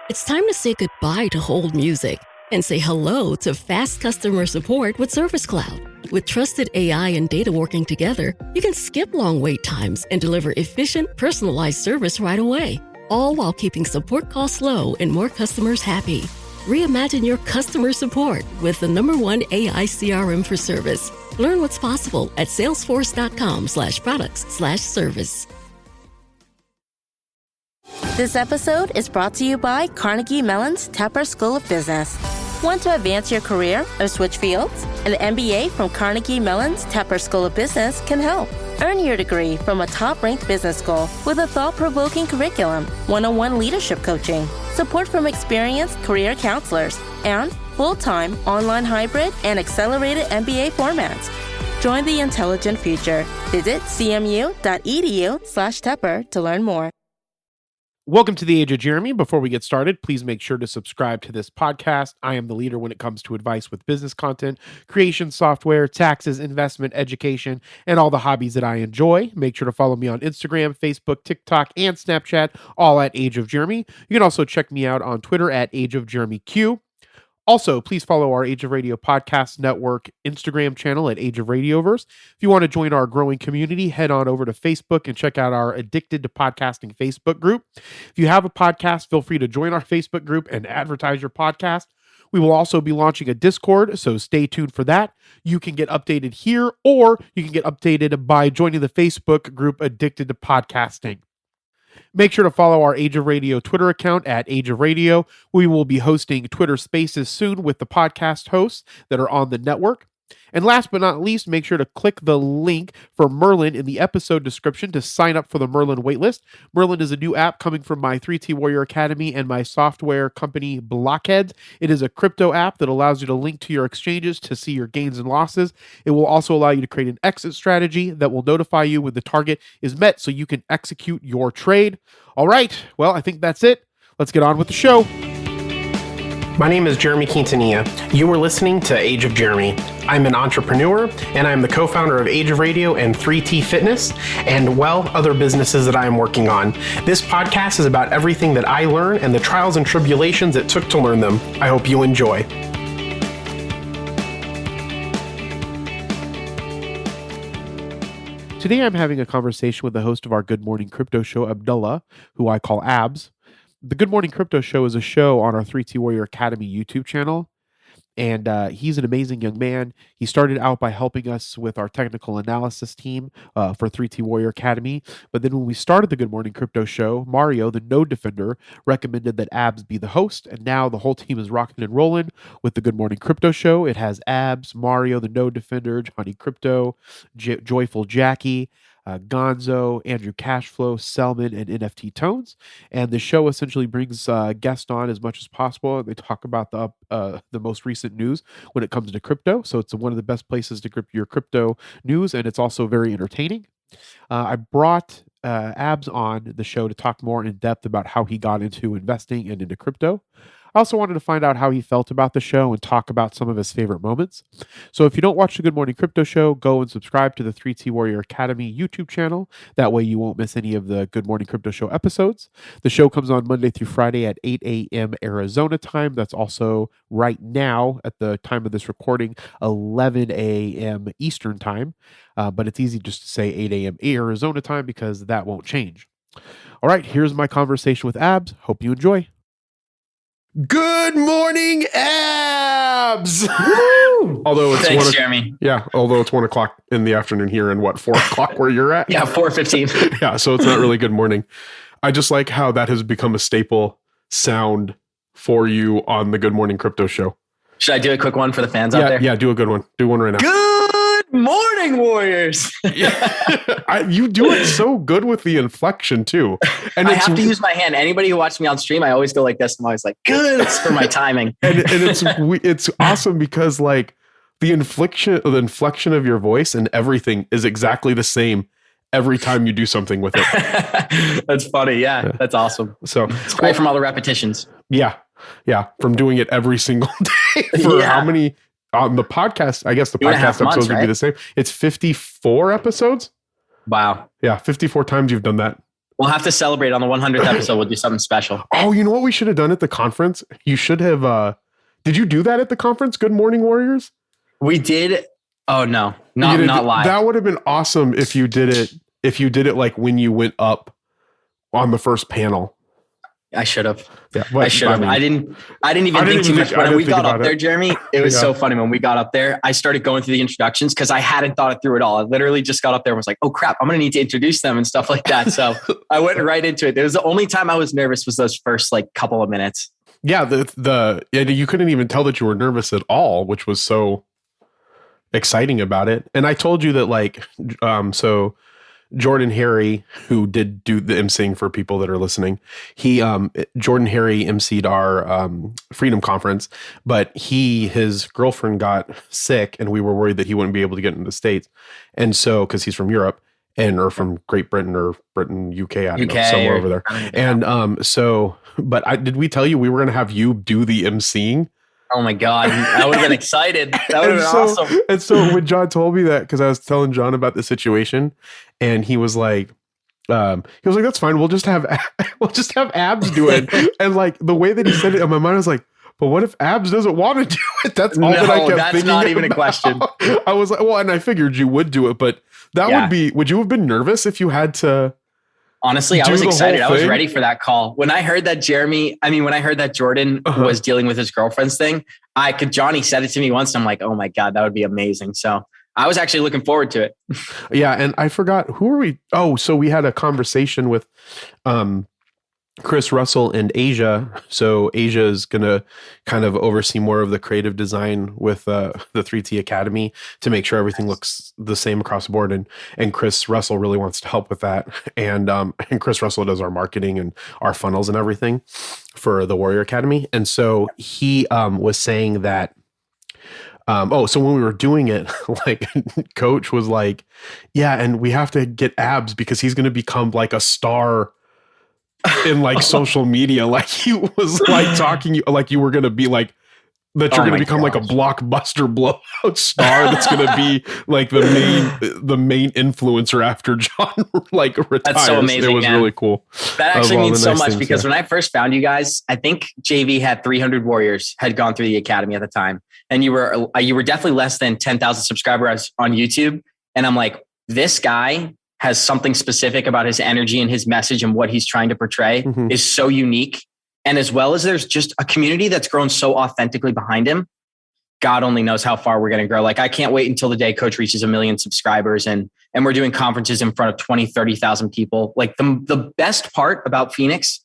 It's time to say goodbye to hold music and say hello to fast customer support with Service Cloud. With trusted AI and data working together, you can skip long wait times and deliver efficient, personalized service right away, all while keeping support costs low and more customers happy. Reimagine your customer support with the #1 AI CRM for service. Learn what's possible at salesforce.com/products/service. This episode is brought to you by Carnegie Mellon's Tepper School of Business. Want to advance your career or switch fields? An MBA from Carnegie Mellon's Tepper School of Business can help. Earn your degree from a top-ranked business school with a thought-provoking curriculum, one-on-one leadership coaching, support from experienced career counselors, and full-time, online hybrid, and accelerated MBA formats. Join the intelligent future. Visit cmu.edu/Tepper to learn more. Welcome to the Age of Jeremy. Before we get started, please make sure to subscribe to this podcast. I am the leader when it comes to advice with business content, creation software, taxes, investment, education, and all the hobbies that I enjoy. Make sure to follow me on Instagram, Facebook, TikTok, and Snapchat, all at Age of Jeremy. You can also check me out on Twitter at Age of Jeremy Q. Also, please follow our Age of Radio Podcast Network Instagram channel at Age of Radioverse. If you want to join our growing community, head on over to Facebook and check out our Addicted to Podcasting Facebook group. If you have a podcast, feel free to join our Facebook group and advertise your podcast. We will also be launching a Discord, so stay tuned for that. You can get updated here, or you can get updated by joining the Facebook group Addicted to Podcasting. Make sure to follow our Age of Radio Twitter account at Age of Radio. We will be hosting Twitter Spaces soon with the podcast hosts that are on the network. And last but not least, make sure to click the link for Merlin in the episode description to sign up for the Merlin waitlist. Merlin is a new app coming from my 3T Warrior Academy and my software company Blockheads. It is a crypto app that allows you to link to your exchanges to see your gains and losses. It will also allow you to create an exit strategy that will notify you when the target is met so you can execute your trade. All right, well, I think that's it. Let's get on with the show. My name is Jeremy Quintanilla. You are listening to Age of Jeremy. I'm an entrepreneur, and I'm the co-founder of Age of Radio and 3T Fitness, and, well, other businesses that I am working on. This podcast is about everything that I learn and the trials and tribulations it took to learn them. I hope you enjoy. Today I'm having a conversation with the host of our Good Morning Crypto show, Abdullah, who I call Abs. The Good Morning Crypto show is a show on our 3T Warrior Academy YouTube channel, and he's an amazing young man. He started out by helping us with our technical analysis team for 3T Warrior Academy, but then when we started the Good Morning Crypto show, Mario, the node defender, recommended that Abs be the host, and now the whole team is rocking and rolling with the Good Morning Crypto show. It has Abs, Mario, the node defender, Johnny Crypto, Joyful Jackie, Gonzo, Andrew Cashflow, Selman, and NFT Tones. And the show essentially brings guests on as much as possible. They talk about the most recent news when it comes to crypto. So it's one of the best places to grip your crypto news, and it's also very entertaining. I brought Abs on the show to talk more in depth about how he got into investing and into crypto. I also wanted to find out how he felt about the show and talk about some of his favorite moments. So if you don't watch the Good Morning Crypto show, go and subscribe to the 3T Warrior Academy YouTube channel. That way you won't miss any of the Good Morning Crypto show episodes. The show comes on Monday through Friday at 8 a.m. Arizona time. That's also right now at the time of this recording, 11 a.m. Eastern time. But it's easy just to say 8 a.m. Arizona time because that won't change. All right, here's my conversation with Abs. Hope you enjoy. Good morning, Abs! Although it's Thanks, Jeremy. Yeah, although it's 1 o'clock in the afternoon here and 4 o'clock where you're at? Yeah, 4:15. Yeah, so it's not really good morning. I just like how that has become a staple sound for you on the Good Morning Crypto show. Should I do a quick one for the fans out there? Yeah, do a good one. Do one right now. Good morning, Warriors. You do it so good with the inflection too. And I have to use my hand. Anybody who watches me on stream, I always go like this. I'm always like, good, it's for my timing. and it's awesome because like the inflection of your voice and everything is exactly the same every time you do something with it. That's funny. Yeah, that's awesome. So it's great from all the repetitions. Yeah. From doing it every single day for how many on the podcast? I guess the podcast episodes would be the same. It's 54 episodes. Wow. Yeah, 54 times you've done that. We'll have to celebrate on the 100th episode. We'll do something special. Oh, you know what we should have done at the conference? You should have, did you do that at the conference? Good Morning Warriors? We did. Oh no, not live. That would have been awesome if you did it. If you did it like when you went up on the first panel. I should have. Yeah, I should have. I didn't even think too much. When we got up there, Jeremy, it was so funny. When we got up there, I started going through the introductions because I hadn't thought it through at all. I literally just got up there and was like, oh crap, I'm going to need to introduce them and stuff like that. So I went right into it. It was the only time I was nervous was those first like couple of minutes. Yeah. You couldn't even tell that you were nervous at all, which was so exciting about it. And I told you that like, so Jordan Harry, who did do the emceeing for people that are listening, Jordan Harry emceed our Freedom Conference, but his girlfriend got sick and we were worried that he wouldn't be able to get into the States. And so, cause he's from Europe or from Great Britain or Britain, UK, I don't know, somewhere over there. And but did we tell you we were going to have you do the emceeing? Oh my God. I would have been excited. That would have been awesome. And so when John told me that, because I was telling John about the situation, and he was like, that's fine. We'll just have Abs do it. And like the way that he said it in my mind, I was like, but what if Abs doesn't want to do it? That's all that I kept thinking. That's not even a question. I was like, well, and I figured you would do it, but would you have been nervous if you had to? Honestly, I was excited. I was ready for that call. When I heard that Jordan was dealing with his girlfriend's thing, Johnny said it to me once. And I'm like, oh my God, that would be amazing. So I was actually looking forward to it. Yeah. And I forgot, who are we? Oh, so we had a conversation with Chris Russell and Asia. So Asia is going to kind of oversee more of the creative design with the 3T Academy to make sure everything looks the same across the board. And Chris Russell really wants to help with that. And Chris Russell does our marketing and our funnels and everything for the Warrior Academy. And so he was saying that, so when we were doing it, like Coach was like, yeah, and we have to get Abs because he's going to become like a star in like social media. Like he was like talking like you were going to be like that you're going to become like a blockbuster blowout star that's going to be like the main influencer after John like retires. That's so amazing. It was really cool. That actually means so much because when I first found you guys, I think JV had 300 warriors had gone through the academy at the time, and you were definitely less than 10,000 subscribers on YouTube. And I'm like, this guy has something specific about his energy and his message and what he's trying to portray is so unique. And as well as there's just a community that's grown so authentically behind him, God only knows how far we're going to grow. Like I can't wait until the day Coach reaches 1 million subscribers and we're doing conferences in front of 20, 30,000 people. Like the best part about Phoenix,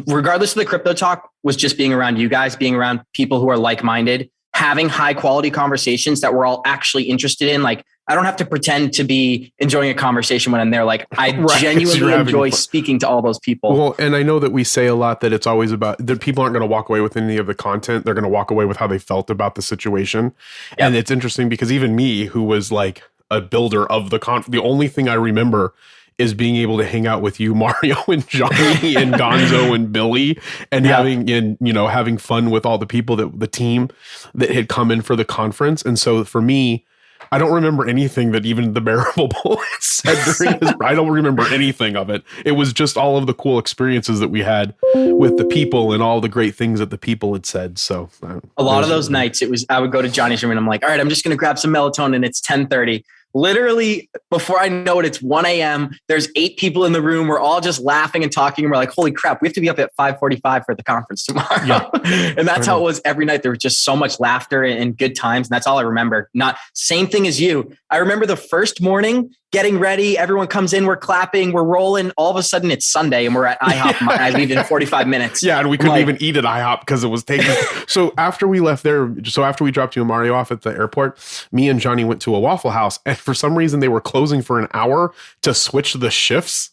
regardless of the crypto talk, was just being around you guys, being around people who are like-minded, having high quality conversations that we're all actually interested in. Like I don't have to pretend to be enjoying a conversation when I'm there. Like I genuinely enjoy speaking to all those people. Well, and I know that we say a lot that it's always about that people aren't going to walk away with any of the content. They're going to walk away with how they felt about the situation. Yep. And it's interesting because even me, who was like a builder of the only thing I remember is being able to hang out with you, Mario and Johnny and Gonzo and Billy and having fun with all the people the team that had come in for the conference. And so for me, I don't remember anything that even the Bearable Bull said during his, I don't remember anything of it. It was just all of the cool experiences that we had with the people and all the great things that the people had said. So a lot of those nights I would go to Johnny's room and I'm like, all right, I'm just going to grab some melatonin. It's 10:30. Literally, before I know it, it's 1 a.m. There's 8 people in the room. We're all just laughing and talking. And we're like, holy crap, we have to be up at 5:45 for the conference tomorrow. Yeah. And that's how it was every night. There was just so much laughter and good times. And that's all I remember. Not same thing as you. I remember the first morning getting ready. Everyone comes in. We're clapping. We're rolling. All of a sudden, it's Sunday and we're at IHOP. I leave in 45 minutes. Yeah. And we couldn't even eat at IHOP because it was taking. So after we left there, after we dropped you and Mario off at the airport, me and Johnny went to a Waffle House. And for some reason, they were closing for an hour to switch the shifts.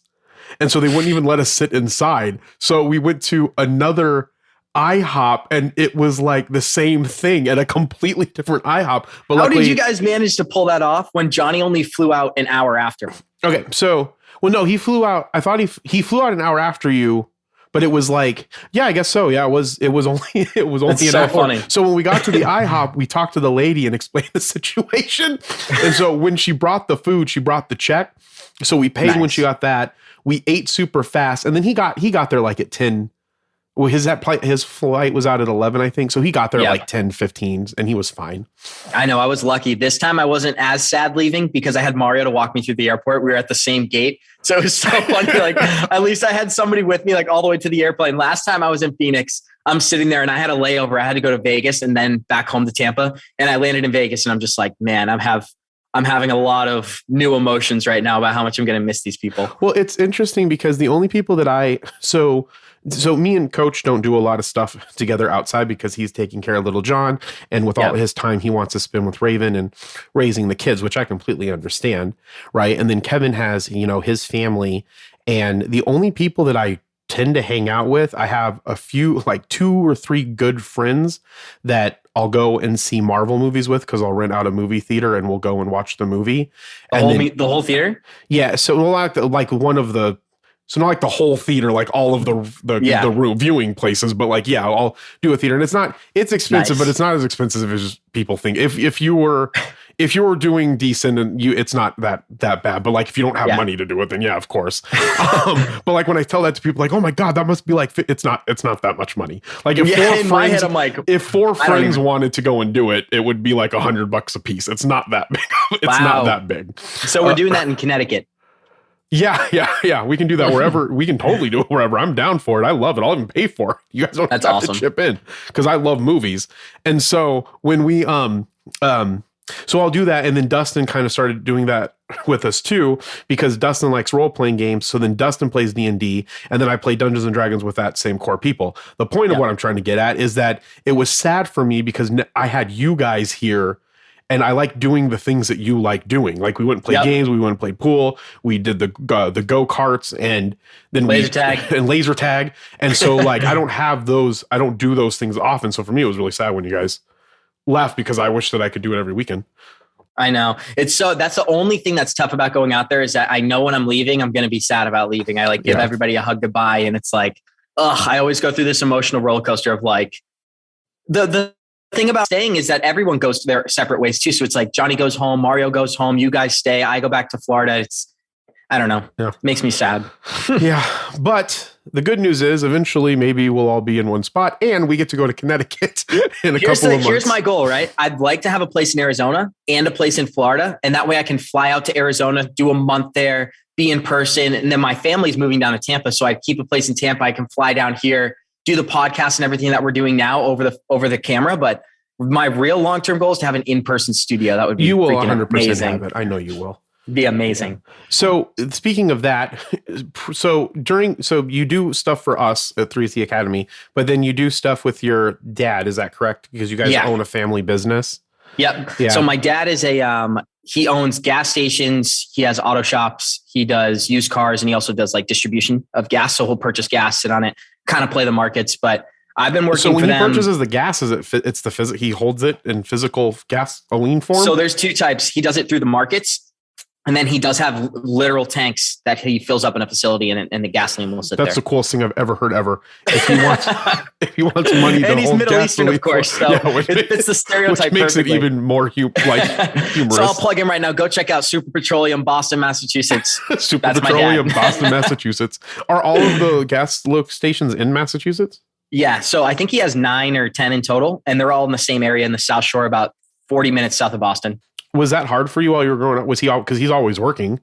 And so they wouldn't even let us sit inside. So we went to another IHOP and it was like the same thing at a completely different IHOP. But how did you guys manage to pull that off when Johnny only flew out an hour after? Okay. So, well, no, he flew out. I thought he flew out an hour after you, but it was like, yeah, I guess so. Yeah, it was only That's an so hour. Funny. So when we got to the IHOP, we talked to the lady and explained the situation. And so when she brought the food, she brought the check. So we paid when Nice. she got that. We ate super fast, and then he got there like at 10. Well, his flight was out at 11, I think. So he got there at like 10:15, and he was fine. I know. I was lucky. This time I wasn't as sad leaving because I had Mario to walk me through the airport. We were at the same gate. So it was so funny. Like, at least I had somebody with me, like all the way to the airplane. Last time I was in Phoenix, I'm sitting there and I had a layover. I had to go to Vegas and then back home to Tampa. And I landed in Vegas and I'm just like, man, I'm having a lot of new emotions right now about how much I'm going to miss these people. Well, it's interesting because the only people that so me and Coach don't do a lot of stuff together outside because he's taking care of little John, and with all his time he wants to spend with Raven and raising the kids, which I completely understand, right? And then Kevin has, his family, and the only people that I tend to hang out with, I have a few, like 2 or 3 good friends that I'll go and see Marvel movies with because I'll rent out a movie theater and we'll go and watch the movie. The whole theater? Yeah. So we'll like one of the. So not like the whole theater, like all of the room viewing places, but like, yeah, I'll do a theater, and it's expensive, but it's not as expensive as people think. If you were doing decent and it's not that bad, but like if you don't have money to do it, then yeah, of course. But like when I tell that to people, like, oh my God, that must be like, it's not that much money. Like if 4 friends wanted to go and do it, it would be like $100 a piece. It's not that big. It's not that big. So we're doing that in Connecticut. Yeah. We can do that wherever. We can totally do it wherever. I'm down for it. I love it. I'll even pay for it. You guys don't have to chip in because I love movies. And so when we so I'll do that, and then Dustin kind of started doing that with us too because Dustin likes role playing games. So then Dustin plays D&D, and then I play Dungeons and Dragons with that same core people. The point of what I'm trying to get at is that it was sad for me because I had you guys here. And I like doing the things that you like doing. Like we went and played games, we went and played pool, we did the go-karts, and then laser tag. And so like I don't do those things often. So for me it was really sad when you guys left because I wish that I could do it every weekend. I know. That's the only thing that's tough about going out there is that I know when I'm leaving, I'm going to be sad about leaving. I like give everybody a hug goodbye, and it's like, I always go through this emotional roller coaster of like the thing about staying is that everyone goes to their separate ways too. So it's like Johnny goes home, Mario goes home, you guys stay, I go back to Florida. I don't know. Yeah. It makes me sad. Yeah. But the good news is eventually maybe we'll all be in one spot and we get to go to Connecticut in a couple of months. Here's my goal, right? I'd like to have a place in Arizona and a place in Florida. And that way I can fly out to Arizona, do a month there, be in person. And then my family's moving down to Tampa. So I'd keep a place in Tampa. I can fly down here, do the podcast and everything that we're doing now over the camera. But my real long-term goal is to have an in-person studio. That would be you will 100% amazing. Have it. I know you will. Be amazing. So speaking of that, so you do stuff for us at 3T Academy, but then you do stuff with your dad. Is that correct? Because you guys own a family business. Yep. Yeah. So my dad is he owns gas stations. He has auto shops. He does used cars, and he also does like distribution of gas. So he'll purchase gas, sit on it, kind of play the markets. But I've been working. So when he purchases the gas, it's the physical? He holds it in physical gasoline form. So there's 2 types. He does it through the markets. And then he does have literal tanks that he fills up in a facility, and the gasoline will sit there. That's the coolest thing I've ever heard ever. If he wants money to and he's hold Middle Eastern, of course. So it's the stereotype. Which makes perfectly. it even more humorous. So I'll plug him right now. Go check out Super Petroleum, Boston, Massachusetts. Super Petroleum, Boston, Massachusetts. Are all of the gas stations in Massachusetts? Yeah. So I think he has 9 or 10 in total, and they're all in the same area in the South Shore, about 40 minutes south of Boston. Was that hard for you while you were growing up? Was he because he's always working?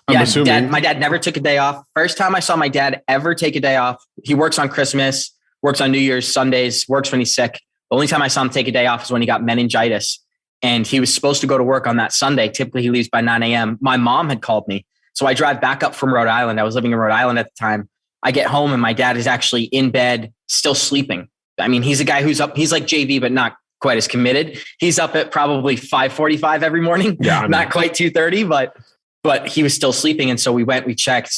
I'm assuming. My dad never took a day off. First time I saw my dad ever take a day off, he works on Christmas, works on New Year's, Sundays, works when he's sick. The only time I saw him take a day off is when he got meningitis, and he was supposed to go to work on that Sunday. Typically he leaves by 9 a.m. My mom had called me. So I drive back up from Rhode Island. I was living in Rhode Island at the time. I get home and my dad is actually in bed, still sleeping. I mean, he's a guy who's up. He's like JV, but not quite as committed. He's up at probably 5:45 every morning. Yeah, not quite 2:30, but he was still sleeping. And so we checked.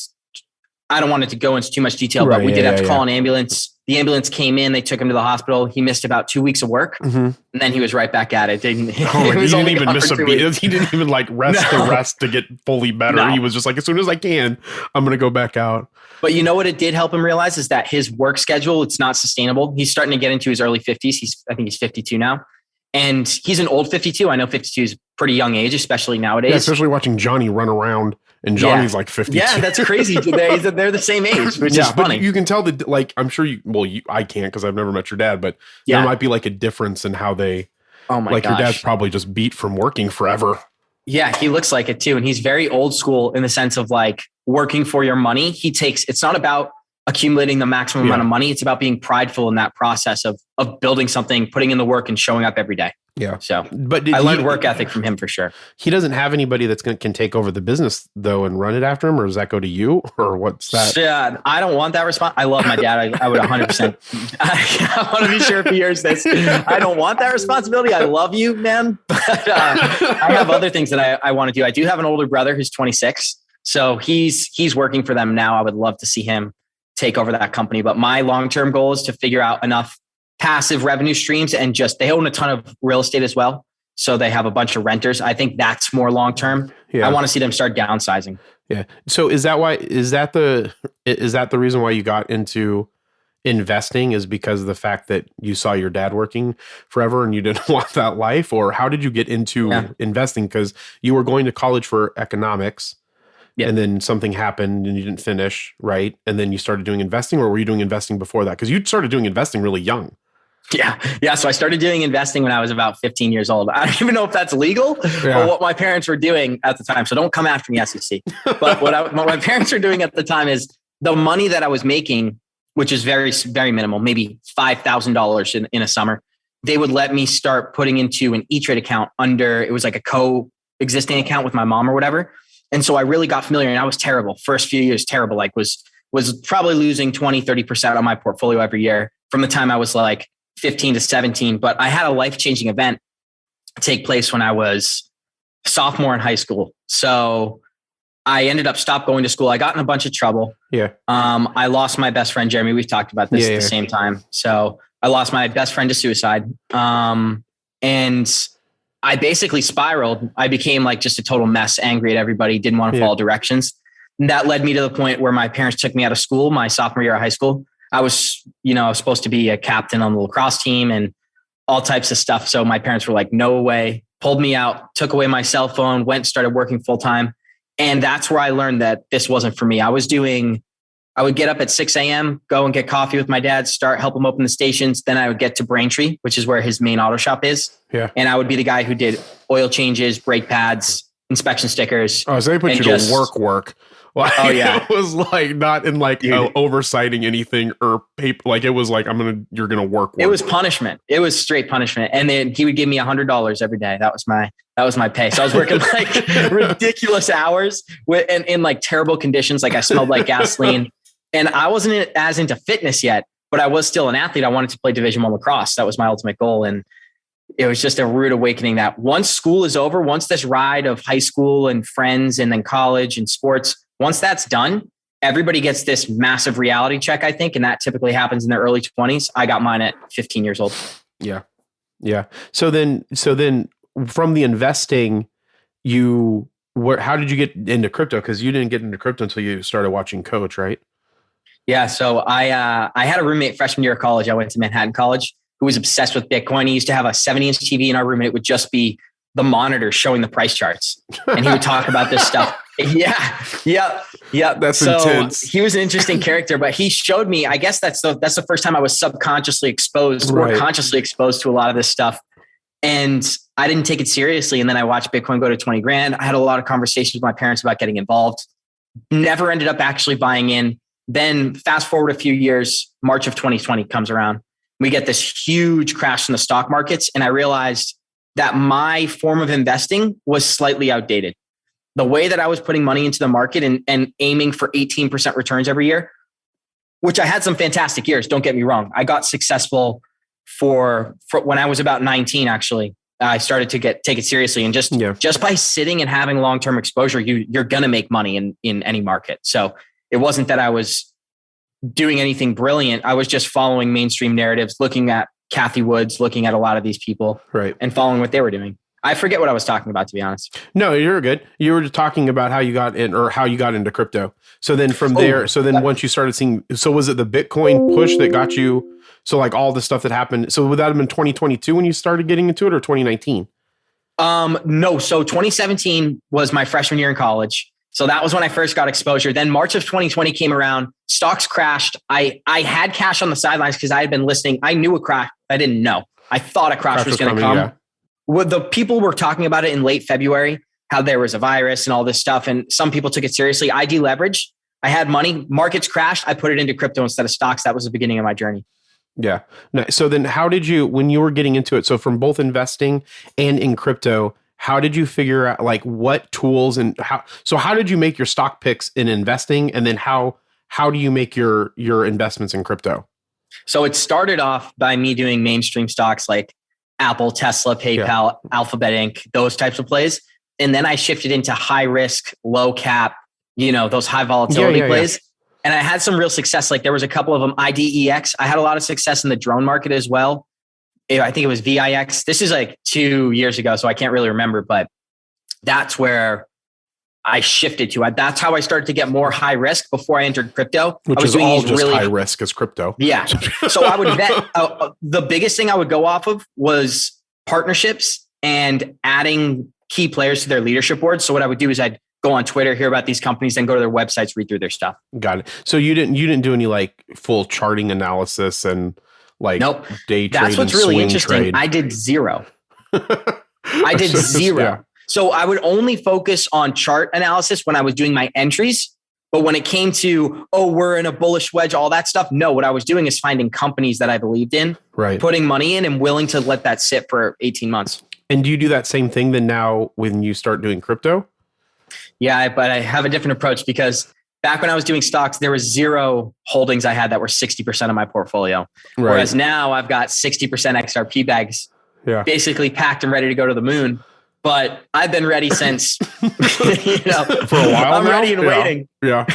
I don't want it to go into too much detail, but we did have to call an ambulance. The ambulance came in. They took him to the hospital. He missed about 2 weeks of work, and then he was right back at it. He didn't even miss a beat. He didn't even like rest to get fully better. No. He was just like, as soon as I can, I'm going to go back out. But you know what it did help him realize is that his work schedule, it's not sustainable. He's starting to get into his early 50s. I think he's 52 now. And he's an old 52. I know 52 is a pretty young age, especially nowadays. Yeah, especially watching Johnny run around and Johnny's like 52. Yeah, that's crazy. They're the same age, which is funny. But you can tell that, like, I'm sure I can't because I've never met your dad, but there might be like a difference in how they, your dad's probably just beat from working forever. Yeah, he looks like it too. And he's very old school in the sense of like working for your money. It's not about accumulating the maximum amount of money. It's about being prideful in that process of building something, putting in the work and showing up every day. Yeah. So, but I learned work ethic from him for sure. He doesn't have anybody can take over the business though and run it after him, or does that go to you, or what's that? Yeah, I don't want that response. I love my dad. I would 100%. I want to be sure if he hears this. I don't want that responsibility. I love you, man. But I have other things that I want to do. I do have an older brother who's 26. So he's working for them now. I would love to see him take over that company. But my long-term goal is to figure out enough passive revenue streams, and they own a ton of real estate as well. So they have a bunch of renters. I think that's more long-term. Yeah. I want to see them start downsizing. Yeah. So is that the reason why you got into investing, is because of the fact that you saw your dad working forever and you didn't want that life? Or how did you get into investing? Because you were going to college for economics. Yeah. And then something happened and you didn't finish, right? And then you started doing investing, or were you doing investing before that? Because you started doing investing really young. Yeah. So I started doing investing when I was about 15 years old. I don't even know if that's legal or what my parents were doing at the time. So don't come after me, SEC. But what my parents were doing at the time is the money that I was making, which is very, very minimal, maybe $5,000 in a summer, they would let me start putting into an E-Trade account it was like a co-existing account with my mom or whatever. And so I really got familiar, and I was terrible. First few years, terrible. Like was probably losing 20, 30% on my portfolio every year from the time I was like 15 to 17. But I had a life-changing event take place when I was a sophomore in high school. So I ended up stopped going to school. I got in a bunch of trouble. Yeah. I lost my best friend, Jeremy. We've talked about this at the same time. So I lost my best friend to suicide. And I basically spiraled. I became like just a total mess, angry at everybody, didn't want to follow directions. And that led me to the point where my parents took me out of school, my sophomore year of high school. I was supposed to be a captain on the lacrosse team and all types of stuff. So my parents were like, no way, pulled me out, took away my cell phone, started working full time. And that's where I learned that this wasn't for me. I would get up at 6 a.m., go and get coffee with my dad, help him open the stations. Then I would get to Braintree, which is where his main auto shop is. Yeah. And I would be the guy who did oil changes, brake pads, inspection stickers. Oh, so they put you to work. Like, it was like not in like oversighting anything or paper. Like it was like, you're going to work. It was punishment. It was straight punishment. And then he would give me $100 every day. That was my pay. So I was working like ridiculous hours and in like terrible conditions. Like I smelled like gasoline. And I wasn't as into fitness yet, but I was still an athlete. I wanted to play Division I lacrosse. That was my ultimate goal. And it was just a rude awakening that once school is over, once this ride of high school and friends and then college and sports, once that's done, everybody gets this massive reality check, I think. And that typically happens in their early 20s. I got mine at 15 years old. Yeah. Yeah. So then from the investing, how did you get into crypto? Because you didn't get into crypto until you started watching Coach, right? Yeah. So I had a roommate freshman year of college. I went to Manhattan College, who was obsessed with Bitcoin. He used to have a 70-inch TV in our room, and it would just be the monitor showing the price charts. And he would talk about this stuff. Yeah. That's intense. He was an interesting character, but he showed me, I guess that's the first time I was subconsciously exposed or consciously exposed to a lot of this stuff. And I didn't take it seriously. And then I watched Bitcoin go to 20 grand. I had a lot of conversations with my parents about getting involved. Never ended up actually buying in. Then fast forward a few years, March of 2020 comes around. We get this huge crash in the stock markets. And I realized that my form of investing was slightly outdated. The way that I was putting money into the market and aiming for 18% returns every year, which I had some fantastic years. Don't get me wrong. I got successful for when I was about 19, actually. I started to take it seriously. And just by sitting and having long-term exposure, you're going to make money in any market. So it wasn't that I was doing anything brilliant. I was just following mainstream narratives, looking at Kathy Woods, looking at a lot of these people, and following what they were doing. I forget what I was talking about, to be honest. No, you're good. You were just talking about how you got into crypto. So then from there, once you started seeing, so was it the Bitcoin push that got you? So like all the stuff that happened. So would that have been 2022 when you started getting into it, or 2019? No. So 2017 was my freshman year in college. So that was when I first got exposure. Then March of 2020 came around, stocks crashed. I had cash on the sidelines because I had been listening. I knew a crash. I didn't know. I thought a crash was going to come. Yeah. Well, the people were talking about it in late February, how there was a virus and all this stuff. And some people took it seriously. I deleveraged. I had money. Markets crashed. I put it into crypto instead of stocks. That was the beginning of my journey. Yeah. So then how did you, when you were getting into it, so from both investing and in crypto, how did you figure out like what tools and how did you make your stock picks in investing? And then how do you make your investments in crypto? So it started off by me doing mainstream stocks like Apple, Tesla, PayPal, Alphabet Inc., those types of plays. And then I shifted into high risk, low cap, those high volatility plays. And I had some real success. Like there was a couple of them, IDEX. I had a lot of success in the drone market as well. I think it was VIX. This is like 2 years ago, so I can't really remember, but that's where I shifted to. That's how I started to get more high risk before I entered crypto. Which is all just high risk as crypto. Yeah. So I would bet the biggest thing I would go off of was partnerships and adding key players to their leadership boards. So what I would do is I'd go on Twitter, hear about these companies, then go to their websites, read through their stuff. Got it. So you didn't do any like full charting analysis and like day trade. That's what's really interesting. Trade. I did zero. I did zero. Yeah. So I would only focus on chart analysis when I was doing my entries. But when it came to, we're in a bullish wedge, all that stuff. No, what I was doing is finding companies that I believed in, putting money in and willing to let that sit for 18 months. And do you do that same thing then now when you start doing crypto? Yeah, but I have a different approach because back when I was doing stocks, there was zero holdings I had that were 60% of my portfolio. Right. Whereas now I've got 60% XRP bags basically packed and ready to go to the moon. But I've been ready since, for a while I'm ready and waiting. Yeah.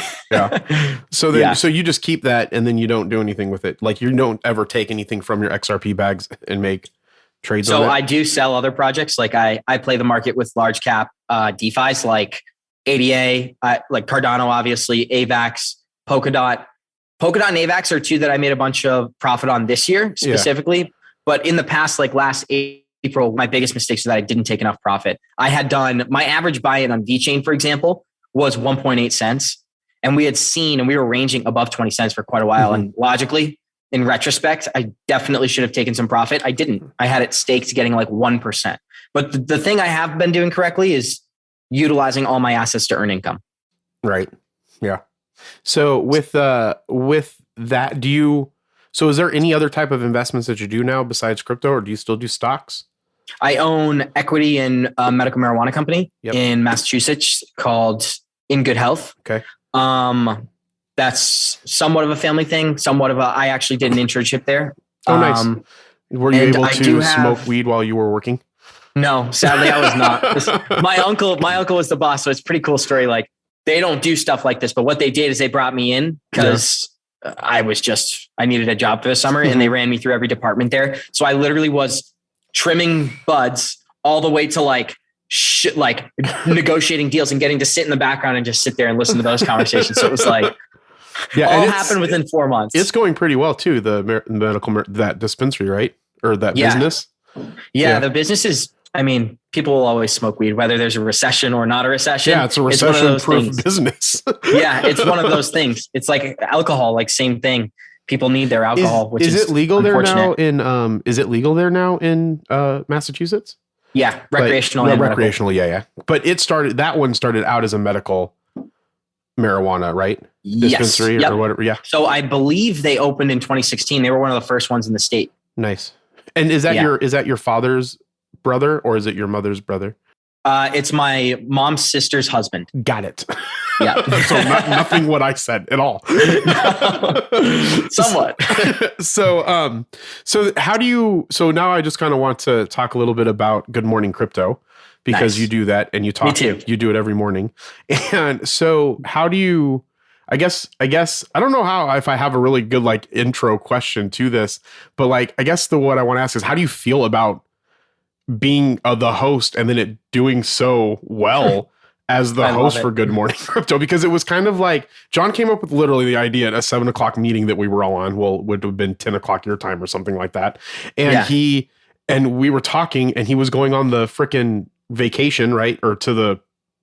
So then, so you just keep that and then you don't do anything with it. Like you don't ever take anything from your XRP bags and make trades on it? So I do sell other projects. Like I play the market with large cap DeFis like ADA, like Cardano, obviously, AVAX, Polkadot. Polkadot and AVAX are two that I made a bunch of profit on this year specifically. Yeah. But in the past, like last April, my biggest mistake was that I didn't take enough profit. I had done my average buy-in on VeChain, for example, was 1.8 cents. And we were ranging above 20 cents for quite a while. Mm-hmm. And logically, in retrospect, I definitely should have taken some profit. I didn't. I had it staked getting like 1%. But the thing I have been doing correctly is utilizing all my assets to earn income. Right. Yeah. So with that, so is there any other type of investments that you do now besides crypto, or do you still do stocks? I own equity in a medical marijuana company in Massachusetts called In Good Health. Okay. That's somewhat of a family thing. I actually did an internship there. Oh, nice. Were you able to smoke weed while you were working? No, sadly I was not. My uncle was the boss. So it's a pretty cool story. Like they don't do stuff like this, but what they did is they brought me in because I needed a job for the summer and they ran me through every department there. So I literally was trimming buds all the way to like negotiating deals and getting to sit in the background and just sit there and listen to those conversations. So it was like, all happened within 4 months. It's going pretty well too. The medical, that dispensary, right? Or that business. Yeah. The business is, people will always smoke weed, whether there's a recession or not a recession. Yeah. It's a recession-proof business. Yeah. It's one of those things. It's like alcohol, like same thing. People need their alcohol, is it legal there now in Massachusetts? Yeah. Recreational. Recreational. Yeah. But that one started out as a medical marijuana, right? Dispensary or whatever. Yeah. So I believe they opened in 2016. They were one of the first ones in the state. Nice. And is that your father's brother or is it your mother's brother? It's my mom's sister's husband. Got it. Yeah. So nothing what I said at all. Somewhat. So how do you, now I just kind of want to talk a little bit about Good Morning Crypto because you do that and you talk, you do it every morning. And so how do you, I guess, I don't know if I have a really good like intro question to this, but like, I guess what I want to ask is how do you feel about being the host and then it doing so well as the host for Good Morning Crypto? Because it was kind of like John came up with literally the idea at a 7:00 meeting that we were all on. Well, would have been 10:00 your time or something like that. And we were talking and he was going on the frickin' vacation, right? Or to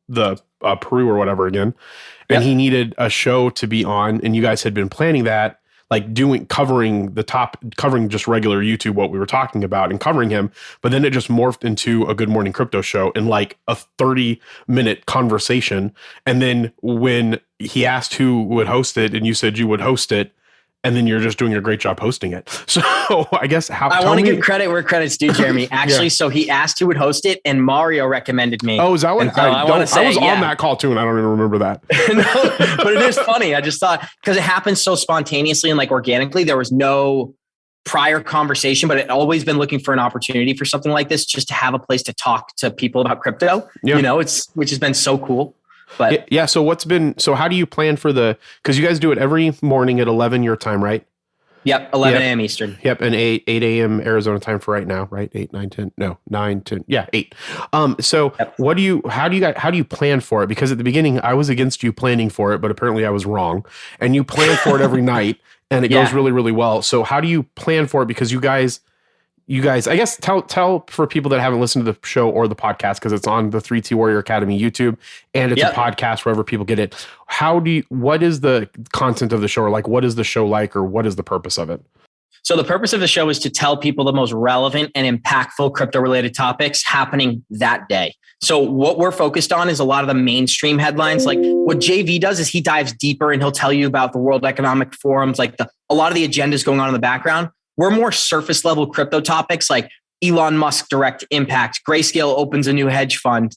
the Peru or whatever again. And he needed a show to be on, and you guys had been planning that, like covering just regular YouTube, what we were talking about and covering him. But then it just morphed into a Good Morning Crypto show in like a 30-minute conversation. And then when he asked who would host it and you said you would host it, and then you're just doing a great job hosting it. So I guess I want to give credit where credit's due, Jeremy. Actually, so he asked who would host it, and Mario recommended me. Oh, is that what? So I was on that call too, and I don't even remember that. No, but it is funny. I just thought, because it happened so spontaneously and like organically, there was no prior conversation, but I'd always been looking for an opportunity for something like this, just to have a place to talk to people about crypto. You know, which has been so cool. But yeah. So how do you plan for because you guys do it every morning at 11 your time, right? Yep. 11 a.m. Eastern. Yep. And 8 a.m. Arizona time for right now, right? 8, 9, 10, no, 9, 10. Yeah. 8. So how do you plan for it? Because at the beginning I was against you planning for it, but apparently I was wrong, and you plan for it every night and it goes really, really well. So how do you plan for it? Because you guys, I guess tell for people that haven't listened to the show or the podcast, because it's on the 3T Warrior Academy YouTube and it's a podcast wherever people get it. What is the content of the show, or like, what is the show like, or what is the purpose of it? So the purpose of the show is to tell people the most relevant and impactful crypto related topics happening that day. So what we're focused on is a lot of the mainstream headlines. Like what JV does is he dives deeper and he'll tell you about the World Economic Forums, like a lot of the agendas going on in the background. We're more surface level crypto topics, like Elon Musk direct impact, Grayscale opens a new hedge fund,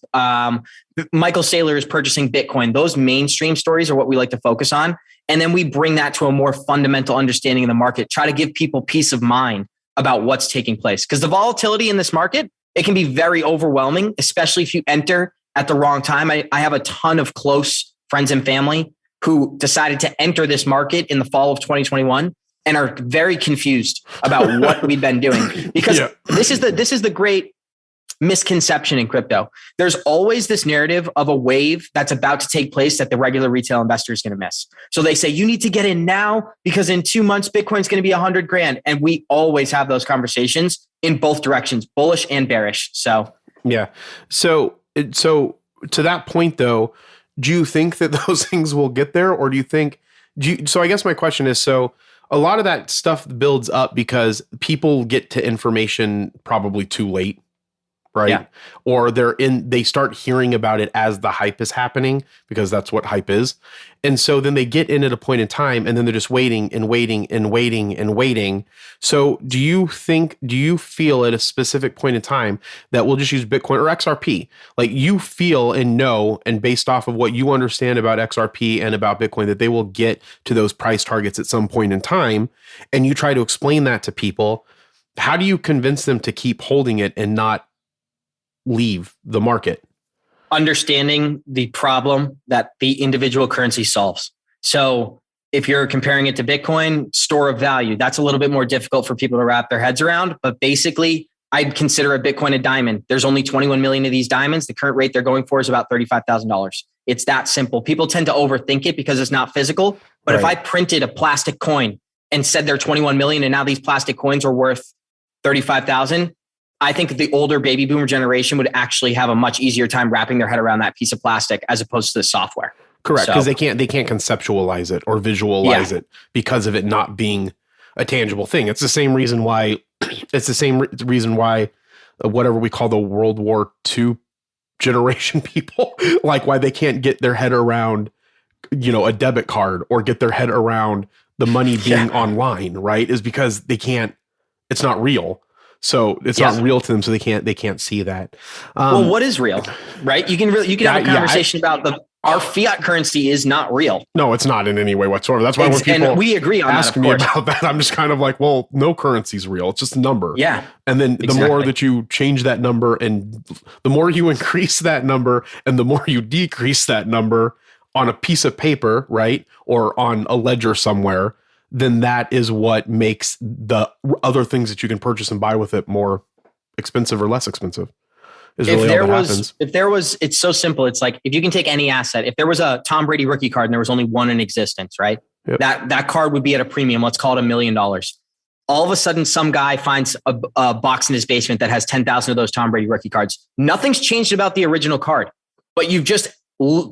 Michael Saylor is purchasing Bitcoin. Those mainstream stories are what we like to focus on. And then we bring that to a more fundamental understanding of the market, try to give people peace of mind about what's taking place. Because the volatility in this market, it can be very overwhelming, especially if you enter at the wrong time. I have a ton of close friends and family who decided to enter this market in the fall of 2021. And are very confused about what we've been doing, because this is the great misconception in crypto. There's always this narrative of a wave that's about to take place that the regular retail investor is going to miss. So they say, you need to get in now because in 2 months, Bitcoin's going to be $100,000. And we always have those conversations in both directions, bullish and bearish. So, yeah. So to that point though, do you think that those things will get there, or so I guess my question is, so a lot of that stuff builds up because people get to information probably too late, right? Yeah. Or they start hearing about it as the hype is happening, because that's what hype is. And so then they get in at a point in time, and then they're just waiting and waiting and waiting and waiting. So do you feel at a specific point in time that we'll just use Bitcoin or XRP? Like you feel and know, and based off of what you understand about XRP and about Bitcoin, that they will get to those price targets at some point in time, and you try to explain that to people. How do you convince them to keep holding it and not leave the market? Understanding the problem that the individual currency solves. So if you're comparing it to Bitcoin, store of value, that's a little bit more difficult for people to wrap their heads around. But basically, I'd consider a Bitcoin a diamond. There's only 21 million of these diamonds. The current rate they're going for is about $35,000. It's that simple. People tend to overthink it because it's not physical. But if I printed a plastic coin and said they're 21 million and now these plastic coins are worth 35,000, I think the older baby boomer generation would actually have a much easier time wrapping their head around that piece of plastic as opposed to the software. Correct, because they can't conceptualize it or visualize it because of it not being a tangible thing. It's the same reason why whatever we call the World War II generation people, like why they can't get their head around, a debit card or get their head around the money being online, right? Is because it's not real. So it's not real to them, so they can't see that. Well, what is real, right? You can have a conversation about our fiat currency is not real. No, it's not in any way whatsoever. That's why when people and we agree on ask me about that, I'm just kind of like, well, no currency is real. It's just a number. Yeah. And then the more that you change that number, and the more you increase that number, and the more you decrease that number on a piece of paper, right, or on a ledger somewhere, then that is what makes the other things that you can purchase and buy with it more expensive or less expensive. It's so simple. It's like, if you can take any asset, if there was a Tom Brady rookie card and there was only one in existence, right? Yep. That card would be at a premium. Let's call it $1 million. All of a sudden, some guy finds a box in his basement that has 10,000 of those Tom Brady rookie cards. Nothing's changed about the original card, but you've just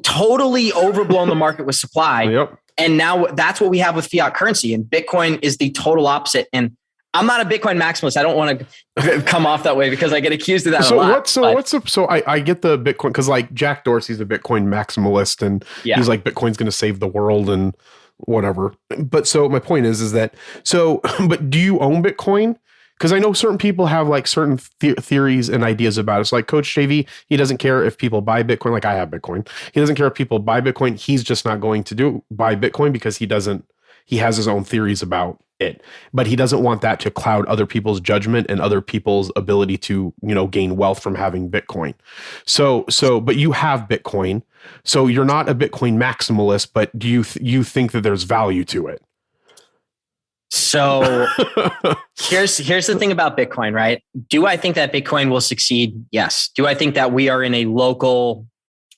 totally overblown the market with supply. Yep. And now that's what we have with fiat currency, and Bitcoin is the total opposite. And I'm not a Bitcoin maximalist. I don't want to come off that way because I get accused of that a lot. So I get the Bitcoin, because like Jack Dorsey's a Bitcoin maximalist, and he's like, Bitcoin's going to save the world and whatever. But so my point is that, but do you own Bitcoin? Because I know certain people have like certain theories and ideas about it. So like Coach JV, he doesn't care if people buy Bitcoin. Like I have Bitcoin. He doesn't care if people buy Bitcoin. He's just not going to buy Bitcoin because he has his own theories about it, but he doesn't want that to cloud other people's judgment and other people's ability to, gain wealth from having Bitcoin. But you have Bitcoin, so you're not a Bitcoin maximalist, but do you think that there's value to it? So here's the thing about Bitcoin, right? Do I think that Bitcoin will succeed? Yes. Do I think that we are in a local,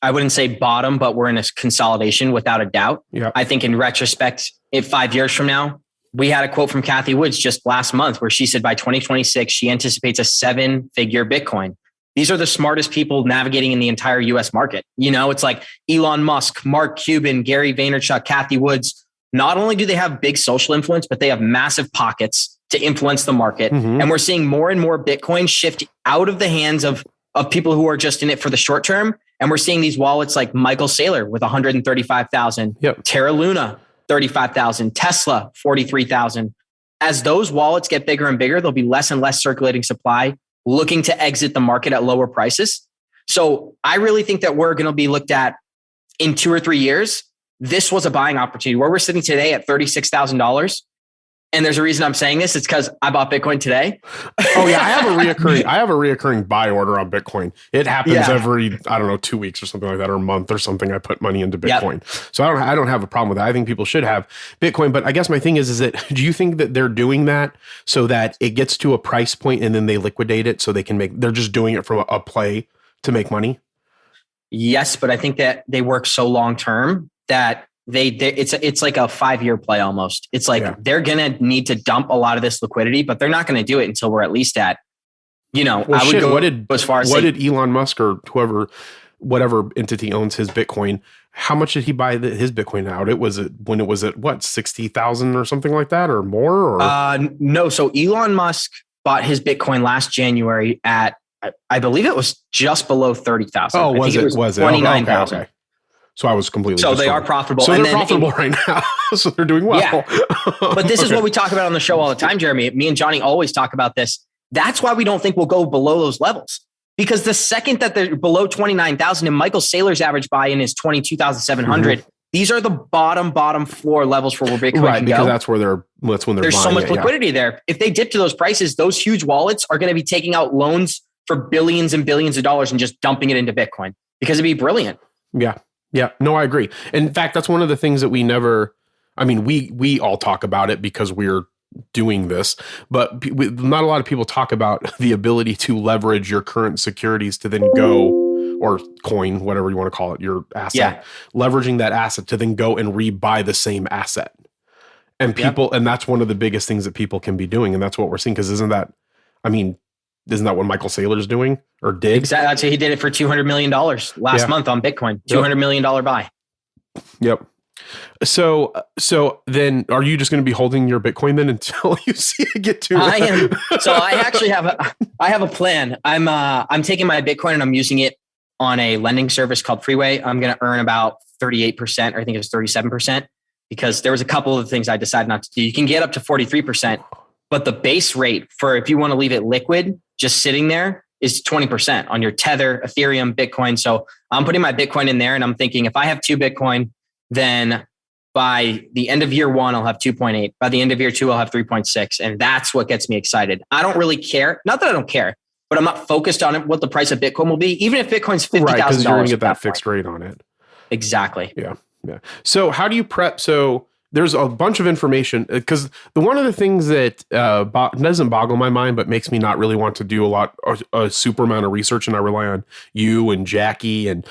I wouldn't say bottom, but we're in a consolidation without a doubt. Yeah. I think in retrospect, if 5 years from now, we had a quote from Kathy Woods just last month where she said by 2026, she anticipates a 7-figure Bitcoin. These are the smartest people navigating in the entire US market. It's like Elon Musk, Mark Cuban, Gary Vaynerchuk, Kathy Woods. Not only do they have big social influence, but they have massive pockets to influence the market. Mm-hmm. And we're seeing more and more Bitcoin shift out of the hands of people who are just in it for the short term. And we're seeing these wallets like Michael Saylor with 135,000, Terra Luna, 35,000, Tesla, 43,000. As those wallets get bigger and bigger, there'll be less and less circulating supply looking to exit the market at lower prices. So I really think that we're going to be looked at in 2 or 3 years. This was a buying opportunity where we're sitting today at $36,000. And there's a reason I'm saying this. It's because I bought Bitcoin today. Oh yeah. I have a reoccurring buy order on Bitcoin. It happens every, 2 weeks or something like that, or a month or something. I put money into Bitcoin. Yep. So I don't have a problem with that. I think people should have Bitcoin, but I guess my thing is that, do you think that they're doing that so that it gets to a price point and then they liquidate it so they're just doing it from a play to make money? Yes. But I think that they work so long-term that it's like a 5-year play almost. It's like they're going to need to dump a lot of this liquidity, but they're not going to do it until we're at least at, what did Elon Musk or whatever entity owns his Bitcoin, how much did he buy his Bitcoin out? When it was at what, 60,000 or something like that or more? Or? No. So Elon Musk bought his Bitcoin last January at, I believe it was just below 30,000. Oh, was it? 29,000. Okay. So I was completely. So they are profitable. So they're profitable right now. So they're doing well. Yeah. But this is what we talk about on the show all the time, Jeremy. Me and Johnny always talk about this. That's why we don't think we'll go below those levels. Because the second that they're below 29,000 and Michael Saylor's average buy-in is 22,700, these are the bottom floor levels for where Bitcoin can because go. That's when they're There's so much liquidity there. If they dip to those prices, those huge wallets are going to be taking out loans for billions and billions of dollars and just dumping it into Bitcoin because it'd be brilliant. Yeah. Yeah, no, I agree. In fact, that's one of the things that we all talk about it because we're doing this, but not a lot of people talk about the ability to leverage your current securities to then go, or coin, whatever you want to call it, your asset, leveraging that asset to then go and rebuy the same asset. And and that's one of the biggest things that people can be doing. And that's what we're seeing. Because isn't that what Michael Saylor's doing or did? Exactly. Actually, he did it for $200 million last month on Bitcoin. $200 million buy. Yep. So then are you just going to be holding your Bitcoin then until you see it get to? I am. So I actually have a plan. I'm taking my Bitcoin and I'm using it on a lending service called Freeway. I'm going to earn about 38%, or I think it was 37%, because there was a couple of things I decided not to do. You can get up to 43%. But the base rate for if you want to leave it liquid, just sitting there, is 20% on your Tether, Ethereum, Bitcoin. So I'm putting my Bitcoin in there and I'm thinking if I have 2 Bitcoin, then by the end of year 1, I'll have 2.8. By the end of year 2, I'll have 3.6. And that's what gets me excited. I don't really care. Not that I don't care, but I'm not focused on it, what the price of Bitcoin will be, even if Bitcoin's $50,000. Right, because you're going to get that fixed rate on it. Exactly. Yeah. So how do you prep? So there's a bunch of information because one of the things that doesn't boggle my mind, but makes me not really want to do a super amount of research, and I rely on you and Jackie and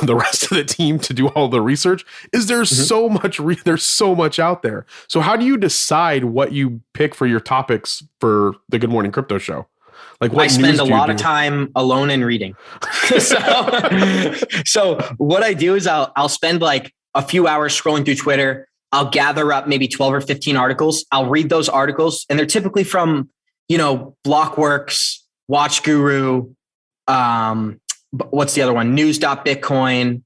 the rest of the team to do all the research, is there's so much there's so much out there. So how do you decide what you pick for your topics for the Good Morning Crypto Show? Like what I spend a lot of time alone and reading. so what I do is I'll spend like a few hours scrolling through Twitter. I'll gather up maybe 12 or 15 articles. I'll read those articles, and they're typically from, Blockworks, Watch Guru, what's the other one? News.Bitcoin.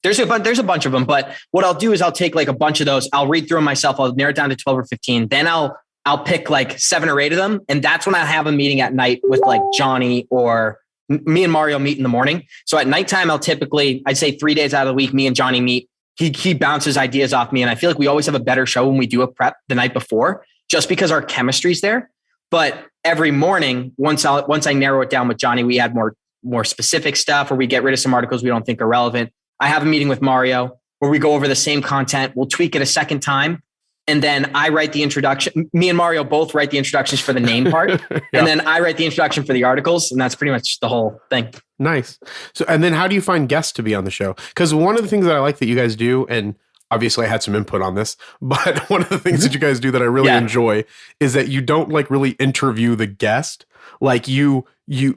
There's a bunch of them, but what I'll do is I'll take like a bunch of those. I'll read through them myself. I'll narrow it down to 12 or 15. Then I'll pick like 7 or 8 of them. And that's when I have a meeting at night with like Johnny, or me and Mario meet in the morning. So at nighttime, I'd say 3 days out of the week, me and Johnny meet. He bounces ideas off me. And I feel like we always have a better show when we do a prep the night before, just because our chemistry's there. But every morning, once I narrow it down with Johnny, we add more specific stuff, or we get rid of some articles we don't think are relevant. I have a meeting with Mario where we go over the same content. We'll tweak it a second time. And then I write the introduction. Me and Mario both write the introductions for the name part. Yeah. And then I write the introduction for the articles. And that's pretty much the whole thing. Nice. So, and then how do you find guests to be on the show? Because one of the things that I like that you guys do, and obviously I had some input on this, but one of the things that you guys do that I really enjoy is that you don't like really interview the guest. Like you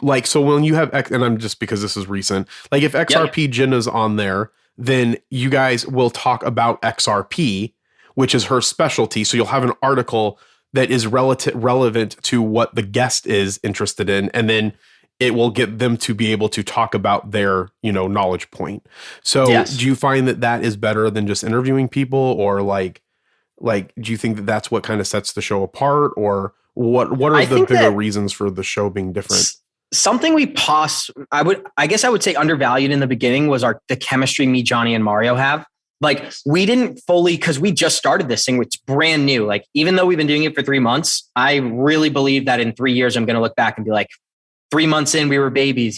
like, so when you have, and I'm just because this is recent, like if XRP Jenna's on there, then you guys will talk about XRP, which is her specialty. So you'll have an article that is relevant to what the guest is interested in. And then it will get them to be able to talk about their, knowledge point. So do you find that is better than just interviewing people, or like, do you think that that's what kind of sets the show apart, or what are the bigger reasons for the show being different? Something I guess I would say undervalued in the beginning was the chemistry me, Johnny, and Mario have. Like we didn't fully, because we just started this thing, which is brand new. Like even though we've been doing it for 3 months, I really believe that in 3 years, I'm going to look back and be like, 3 months in, we were babies.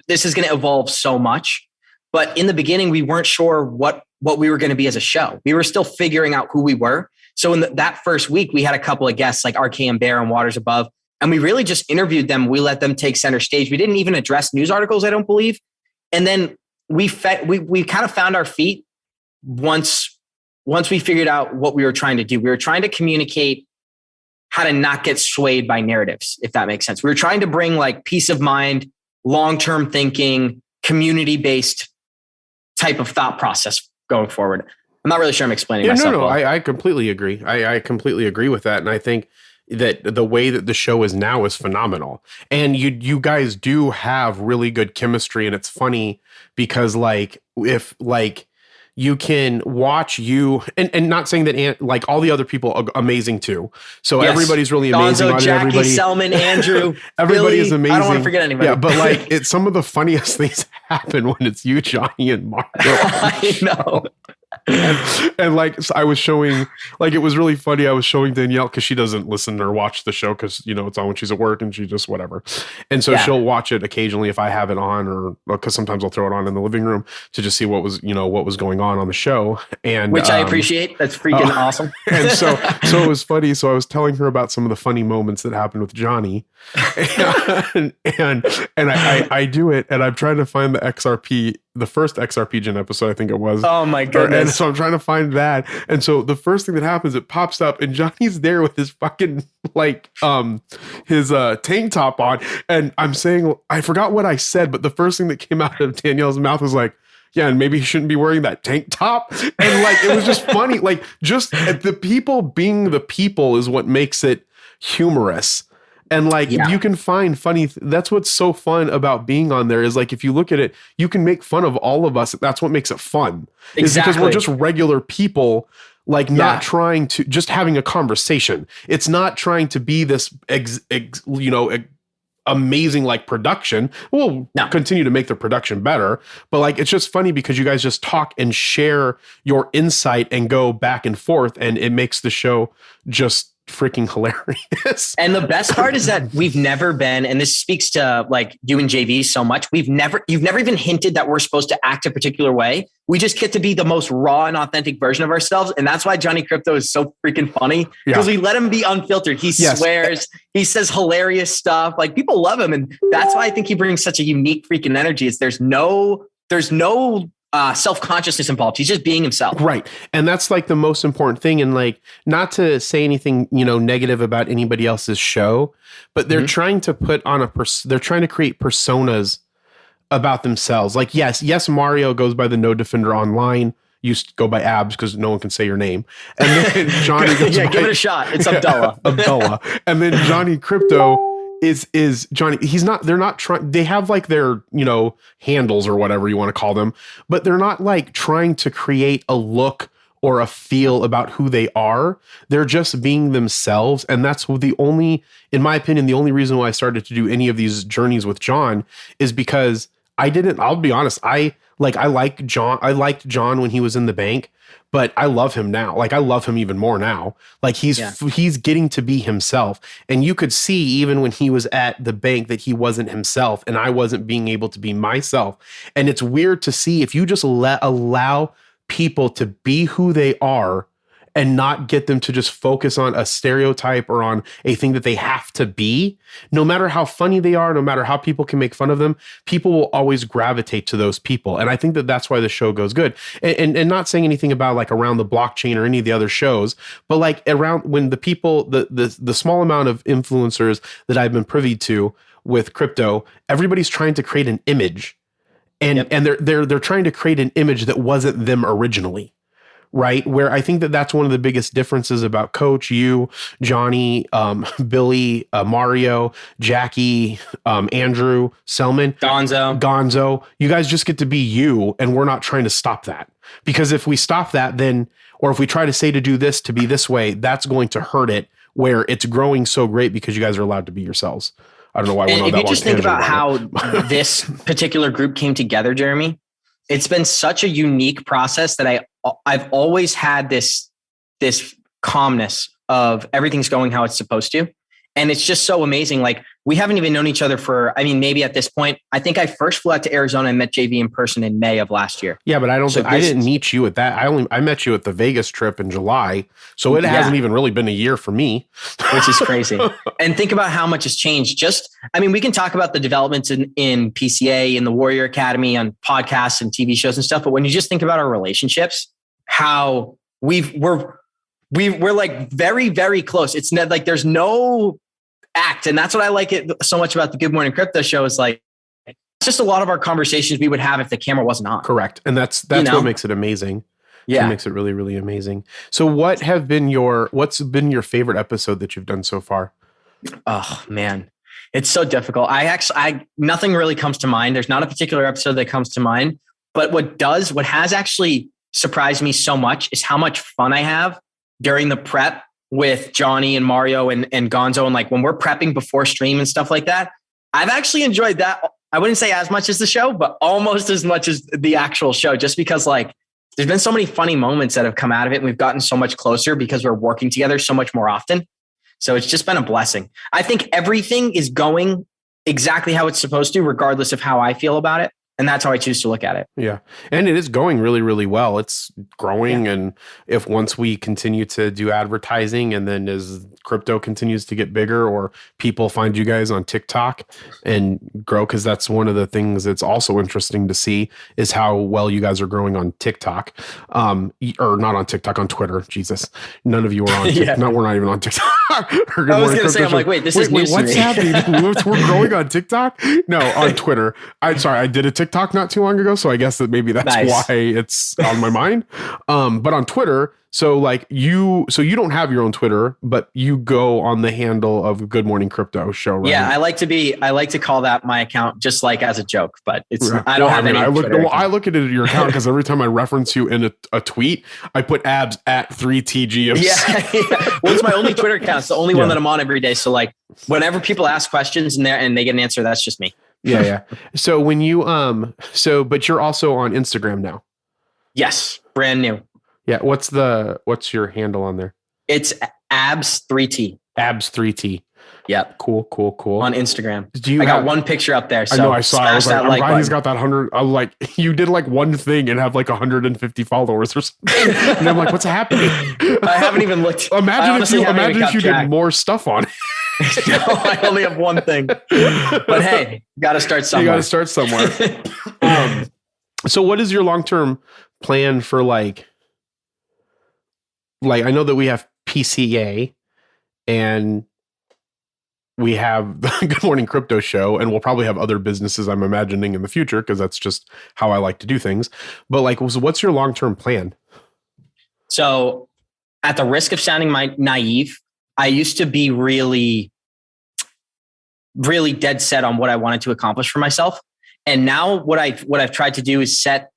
This is going to evolve so much. But in the beginning, we weren't sure what we were going to be as a show. We were still figuring out who we were. So in that first week, we had a couple of guests like RK Bear and Waters Above, and we really just interviewed them. We let them take center stage. We didn't even address news articles, I don't believe. And then we kind of found our feet once we figured out what we were trying to do. We were trying to communicate how to not get swayed by narratives, if that makes sense. We were trying to bring like peace of mind, long-term thinking, community-based type of thought process going forward. I'm not really sure I'm explaining myself. No, I completely agree. I completely agree with that. And I think that the way that the show is now is phenomenal. And you guys do have really good chemistry, and it's funny because you can watch you, and not saying that like all the other people are amazing too. So everybody's really amazing. Gonzo, Jackie, Selman, Andrew, everybody Billy, is amazing. I don't want to forget anybody. Yeah, but like it's some of the funniest things happen when it's you, Johnny, and Mario. I know. And like I was showing, like it was really funny. I was showing Danielle because she doesn't listen or watch the show because it's on when she's at work, and she just whatever. And so she'll watch it occasionally if I have it on, or because sometimes I'll throw it on in the living room to just see what was going on the show. And which I appreciate. That's freaking awesome. And so it was funny. So I was telling her about some of the funny moments that happened with Johnny, and I do it, and I'm trying to find the first XRP Gen episode, I think it was. Oh my goodness. And so I'm trying to find that. And so the first thing that happens, it pops up and Johnny's there with his fucking his tank top on. And I'm saying, I forgot what I said, but the first thing that came out of Danielle's mouth was like, yeah, and maybe he shouldn't be wearing that tank top. And like, it was just funny. Like just the people being the people is what makes it humorous. And like, you can find funny. That's what's so fun about being on there is like, if you look at it, you can make fun of all of us. That's what makes it fun. Exactly. Is because we're just regular people, like not trying to, just having a conversation. It's not trying to be this, amazing like production. We'll continue to make the production better, but like, it's just funny because you guys just talk and share your insight and go back and forth, and it makes the show just freaking hilarious. And the best part is that we've never been, and this speaks to like you and JV so much, you've never even hinted that we're supposed to act a particular way. We just get to be the most raw and authentic version of ourselves. And that's why Johnny Crypto is so freaking funny, because we let him be unfiltered. He swears, he says hilarious stuff. Like people love him. And that's why I think he brings such a unique freaking energy. Is there's no self-consciousness involved. He's just being himself. Right. And that's like the most important thing. And like, not to say anything, negative about anybody else's show, but they're trying to put on they're trying to create personas about themselves. Like, yes, Mario goes by the No Defender Online. Used to go by Abs because no one can say your name. And then Johnny goes give it a shot. It's Abdullah. Abdullah. And then Johnny Crypto is Johnny. They're not trying, they have like their, handles or whatever you want to call them, but they're not like trying to create a look or a feel about who they are. They're just being themselves. And that's in my opinion, the only reason why I started to do any of these journeys with John is because I'll be honest. I liked John when he was in the bank, but I love him now. Like, I love him even more now. Like, he's getting to be himself. And you could see even when he was at the bank that he wasn't himself and I wasn't being able to be myself. And it's weird to see if you just allow people to be who they are and not get them to just focus on a stereotype or on a thing that they have to be. No matter how funny they are, no matter how people can make fun of them, people will always gravitate to those people. And I think that that's why the show goes good. And not saying anything about like Around the Blockchain or any of the other shows, but like around when the people, the small amount of influencers that I've been privy to with crypto, everybody's trying to create an image. And they're trying to create an image that wasn't them originally. Right. Where I think that that's one of the biggest differences about Coach, you, Johnny, Billy, Mario, Jackie, Andrew, Selman, Gonzo. You guys just get to be you. And we're not trying to stop that, because if we stop that, then, or if we try to say to do this, to be this way, that's going to hurt it, where it's growing so great because you guys are allowed to be yourselves. I don't know why I went on that one. If you just think about how this particular group came together, Jeremy, it's been such a unique process that I've always had this calmness of everything's going how it's supposed to. And it's just so amazing. Like, we haven't even known each other maybe at this point, I think I first flew out to Arizona and met JV in person in May of last year. Yeah, but I didn't meet you at that. I met you at the Vegas trip in July. So it hasn't even really been a year for me. Which is crazy. And think about how much has changed. We can talk about the developments in PCA, in the Warrior Academy, on podcasts and TV shows and stuff. But when you just think about our relationships, how we're like very, very close. It's not like there's no act. And that's what I like it so much about the Good Morning Crypto show, is like, it's just a lot of our conversations we would have if the camera wasn't on. Correct. And that's what makes it amazing. Yeah. It makes it really, really amazing. So what's been your favorite episode that you've done so far? Oh man, it's so difficult. Nothing really comes to mind. There's not a particular episode that comes to mind, but what has actually surprised me so much is how much fun I have during the prep with Johnny and Mario and Gonzo. And like when we're prepping before stream and stuff like that, I've actually enjoyed that. I wouldn't say as much as the show, but almost as much as the actual show, just because like there's been so many funny moments that have come out of it. And we've gotten so much closer because we're working together so much more often. So it's just been a blessing. I think everything is going exactly how it's supposed to, regardless of how I feel about it. And that's how I choose to look at it. Yeah. And it is going really, really well. It's growing. Yeah. And if once we continue to do advertising, and then as crypto continues to get bigger, or people find you guys on TikTok and grow, because that's one of the things that's also interesting to see is how well you guys are growing on TikTok. Or not on TikTok, on Twitter. Jesus. None of you are on TikTok. No, we're not even on TikTok. I was going to say, I'm like, wait, this is news what's to me. happening? We're growing on TikTok? No, on Twitter. I'm sorry, I did a TikTok not too long ago, so I guess that maybe that's why it's on my mind. But on Twitter, so you don't have your own Twitter, but you go on the handle of Good Morning Crypto Show, right? Yeah, I like to call that my account, just like as a joke, but it's I don't have any. I look at it at your account because every time I reference you in a tweet, I put abs at 3TG. Yeah. Well, it's my only Twitter account. It's the only one that I'm on every day. So like whenever people ask questions and they get an answer, that's just me. Yeah. So when you but you're also on Instagram now. Yes, brand new. Yeah. What's your handle on there? It's abs3t. Abs3t. Yep. Cool. On Instagram. I got one picture up there. So I know, I saw. I was like, I'm glad he's got that 100. I'm like, you did like one thing and have like 150 followers or something. And I'm like, what's happening? I haven't even looked. Imagine if you did more stuff on it. No, I only have one thing. But hey, got to start somewhere. You got to start somewhere. So what is your long-term plan for like I know that we have PCA and we have the Good Morning Crypto Show, and we'll probably have other businesses I'm imagining in the future because that's just how I like to do things. But like, so what's your long-term plan? So at the risk of sounding naive, I used to be really, really dead set on what I wanted to accomplish for myself. And now what I've tried to do is set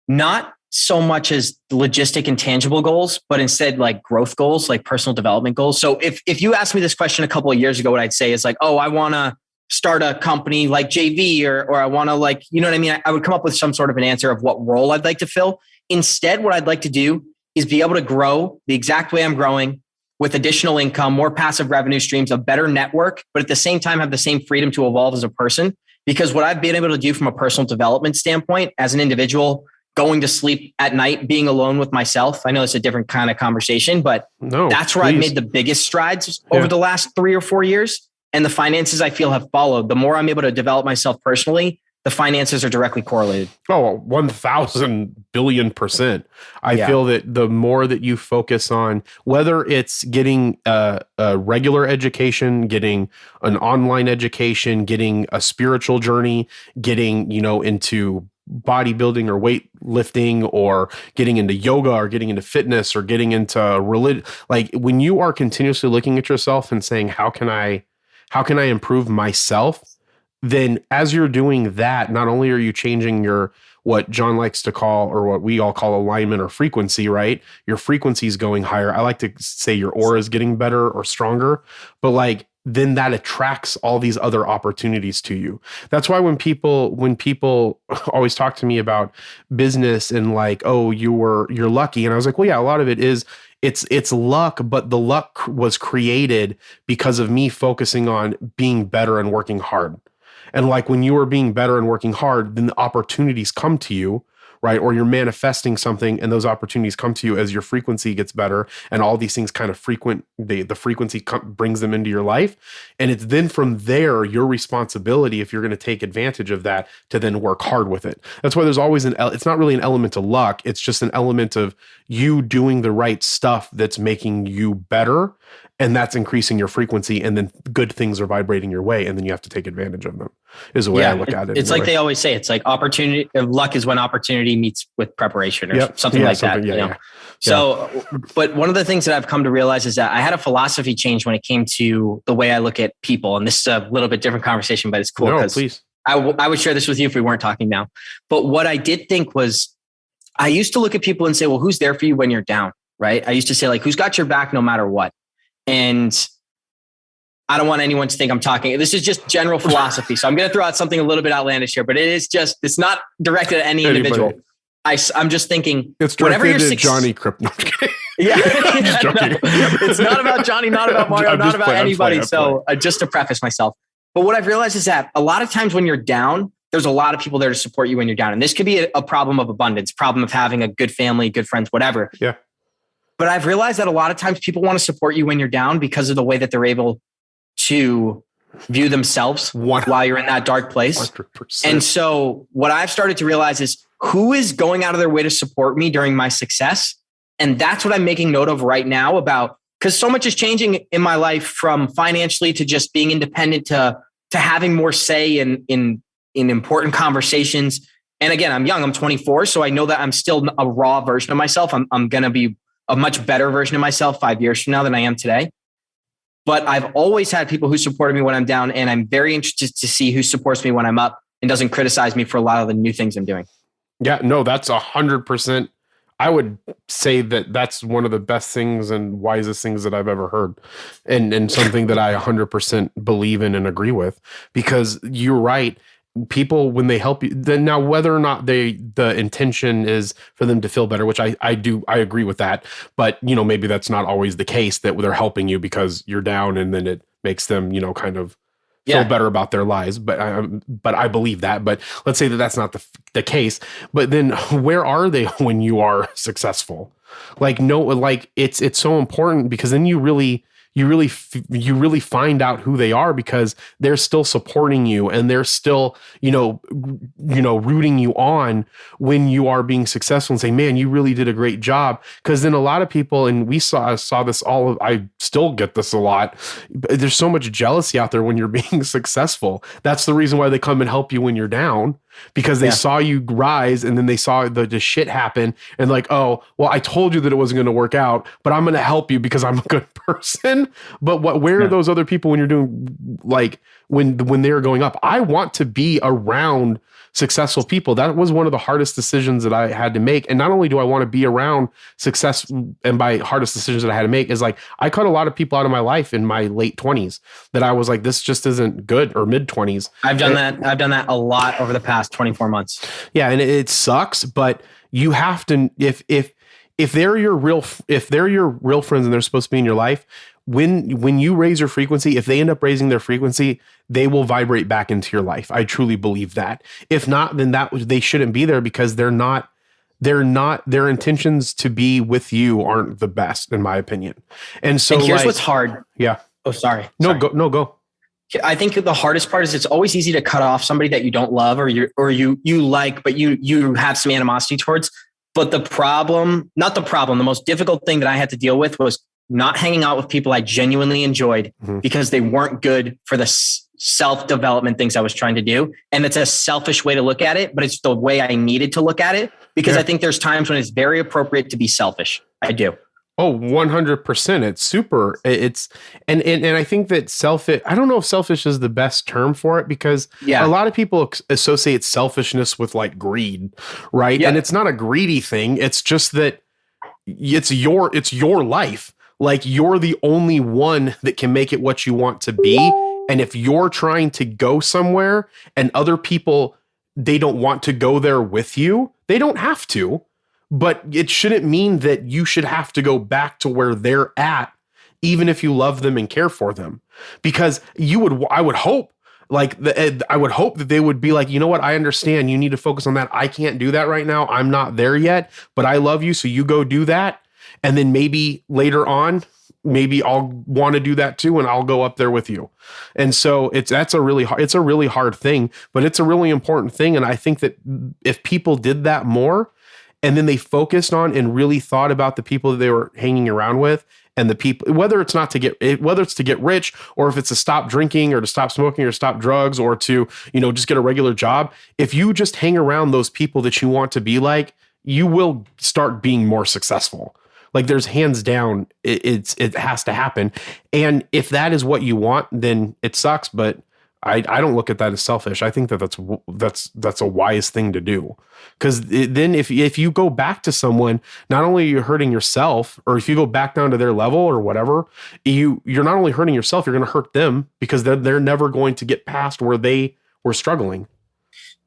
not so much as logistic and tangible goals, but instead like growth goals, like personal development goals. So if you asked me this question a couple of years ago, what I'd say is like, oh, I want to start a company like JV or I want to like, you know what I mean? I would come up with some sort of an answer of what role I'd like to fill. Instead, what I'd like to do is be able to grow the exact way I'm growing with additional income, more passive revenue streams, a better network, but at the same time have the same freedom to evolve as a person. Because what I've been able to do from a personal development standpoint as an individual, going to sleep at night, being alone with myself. I know it's a different kind of conversation, but that's where I've made the biggest strides over the last 3 or 4 years. And the finances I feel have followed. The more I'm able to develop myself personally, the finances are directly correlated. Oh, 1,000 billion %. I feel that the more that you focus on, whether it's getting a regular education, getting an online education, getting a spiritual journey, getting, into bodybuilding or weightlifting or getting into yoga or getting into fitness or getting into religion, like when you are continuously looking at yourself and saying, how can I improve myself? Then as you're doing that, not only are you changing your, what John likes to call, or what we all call alignment or frequency, right? Your frequency is going higher. I like to say your aura is getting better or stronger, but like, then that attracts all these other opportunities to you. That's why when people always talk to me about business and like, oh, you're lucky. And I was like, well, yeah, a lot of it is, it's luck, but the luck was created because of me focusing on being better and working hard. And like when you are being better and working hard, then the opportunities come to you, right? Or you're manifesting something and those opportunities come to you as your frequency gets better and all these things kind of the frequency brings them into your life. And it's then from there, your responsibility, if you're going to take advantage of that, to then work hard with it. That's why there's always it's not really an element of luck. It's just an element of you doing the right stuff that's making you better. And that's increasing your frequency, and then good things are vibrating your way, and then you have to take advantage of them, is the way I look at it. It's like they always say, it's like opportunity, luck is when opportunity meets with preparation or something like that. So, but one of the things that I've come to realize is that I had a philosophy change when it came to the way I look at people. And this is a little bit different conversation, but it's cool. No, please. I would share this with you if we weren't talking now. But what I did think was, I used to look at people and say, well, who's there for you when you're down, right? I used to say like, who's got your back no matter what? And I don't want anyone to think I'm talking. This is just general philosophy. So I'm going to throw out something a little bit outlandish here, but it's not directed at any individual. I'm just thinking, it's directed at Johnny Crypto. It's not about Johnny, not about Mario, not about anybody. So just to preface myself. But what I've realized is that a lot of times when you're down, there's a lot of people there to support you when you're down. And this could be a problem of abundance, problem of having a good family, good friends, whatever. Yeah. But I've realized that a lot of times people want to support you when you're down because of the way that they're able to view themselves while you're in that dark place. 100%. And so what I've started to realize is who is going out of their way to support me during my success. And that's what I'm making note of right now because so much is changing in my life, from financially to just being independent to having more say in important conversations. And again, I'm young, I'm 24. So I know that I'm still a raw version of myself. I'm going to be a much better version of myself 5 years from now than I am today. But I've always had people who supported me when I'm down, and I'm very interested to see who supports me when I'm up and doesn't criticize me for a lot of the new things I'm doing. Yeah, no, that's 100%. I would say that that's one of the best things and wisest things that I've ever heard, and something that I 100% believe in and agree with, because you're right. People, when they help you, then now whether or not the intention is for them to feel better, which I agree with that, but maybe that's not always the case, that they're helping you because you're down and then it makes them kind of feel better about their lives. But I believe that. But let's say that that's not the case. But then where are they when you are successful? Like, no, like it's so important, because then you you really find out who they are, because they're still supporting you and they're still, rooting you on when you are being successful and saying, man, you really did a great job. Because then a lot of people, and I saw this I still get this a lot. There's so much jealousy out there when you're being successful. That's the reason why they come and help you when you're down, because they saw you rise, and then they saw the shit happen, and like, oh, well, I told you that it wasn't going to work out, but I'm going to help you because I'm a good person. But where are those other people when you're doing, like, when they're going up? I want to be around successful people. That was one of the hardest decisions that I had to make. And not only do I want to be around success, and by hardest decisions that I had to make is like, I cut a lot of people out of my life in my late 20s that I was like, this just isn't good, or mid 20s. I've done that a lot over the past 24 months. Yeah. And it sucks, but you have to, if they're your real friends and they're supposed to be in your life, when you raise your frequency, if they end up raising their frequency, they will vibrate back into your life. I truly believe that. If not, then they shouldn't be there, because their intentions to be with you aren't the best, in my opinion. And so, and here's what's hard. Yeah. Oh, sorry. Go. I think the hardest part is it's always easy to cut off somebody that you don't love or you like, but you have some animosity towards. But the most difficult thing that I had to deal with was not hanging out with people I genuinely enjoyed, because they weren't good for the self-development things I was trying to do. And it's a selfish way to look at it, but it's the way I needed to look at it, because I think there's times when it's very appropriate to be selfish. I do. Oh, 100%. It's super. And I think that selfish, I don't know if selfish is the best term for it, because a lot of people associate selfishness with like greed, right? Yeah. And it's not a greedy thing. It's just that it's your life. Like, you're the only one that can make it what you want to be. And if you're trying to go somewhere and other people, they don't want to go there with you, they don't have to. But it shouldn't mean that you should have to go back to where they're at, even if you love them and care for them. Because I would hope that they would be like, you know what? I understand. You need to focus on that. I can't do that right now. I'm not there yet, but I love you. So you go do that. And then maybe later on, maybe I'll want to do that too, and I'll go up there with you. And so it's a really hard thing, but it's a really important thing. And I think that if people did that more, and then they focused on and really thought about the people that they were hanging around with, and the people, whether it's to get rich, or if it's to stop drinking, or to stop smoking, or stop drugs, or to, just get a regular job. If you just hang around those people that you want to be like, you will start being more successful. Like, there's hands down, it has to happen. And if that is what you want, then it sucks. But I don't look at that as selfish. I think that's a wise thing to do. Because then if you go back to someone, not only are you hurting yourself, or if you go back down to their level or whatever, you're not only hurting yourself, you're going to hurt them, because they're never going to get past where they were struggling.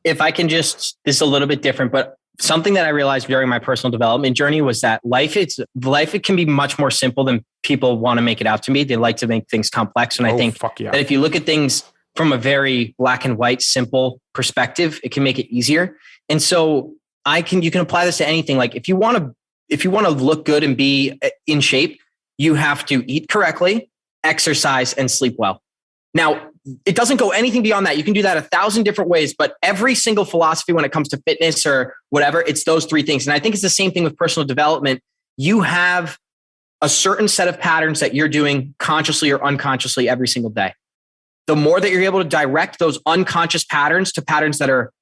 If I can this is a little bit different, but something that I realized during my personal development journey was that life it can be much more simple than people want to make it out to be. They like to make things complex. And I think that if you look at things from a very black and white, simple perspective, it can make it easier. And so you can apply this to anything. Like, if you want to look good and be in shape, you have to eat correctly, exercise, and sleep well. Now, it doesn't go anything beyond that. You can do that 1,000 different ways, but every single philosophy when it comes to fitness or whatever, it's those three things. And I think it's the same thing with personal development. You have a certain set of patterns that you're doing consciously or unconsciously every single day. The more that you're able to direct those unconscious patterns to patterns that are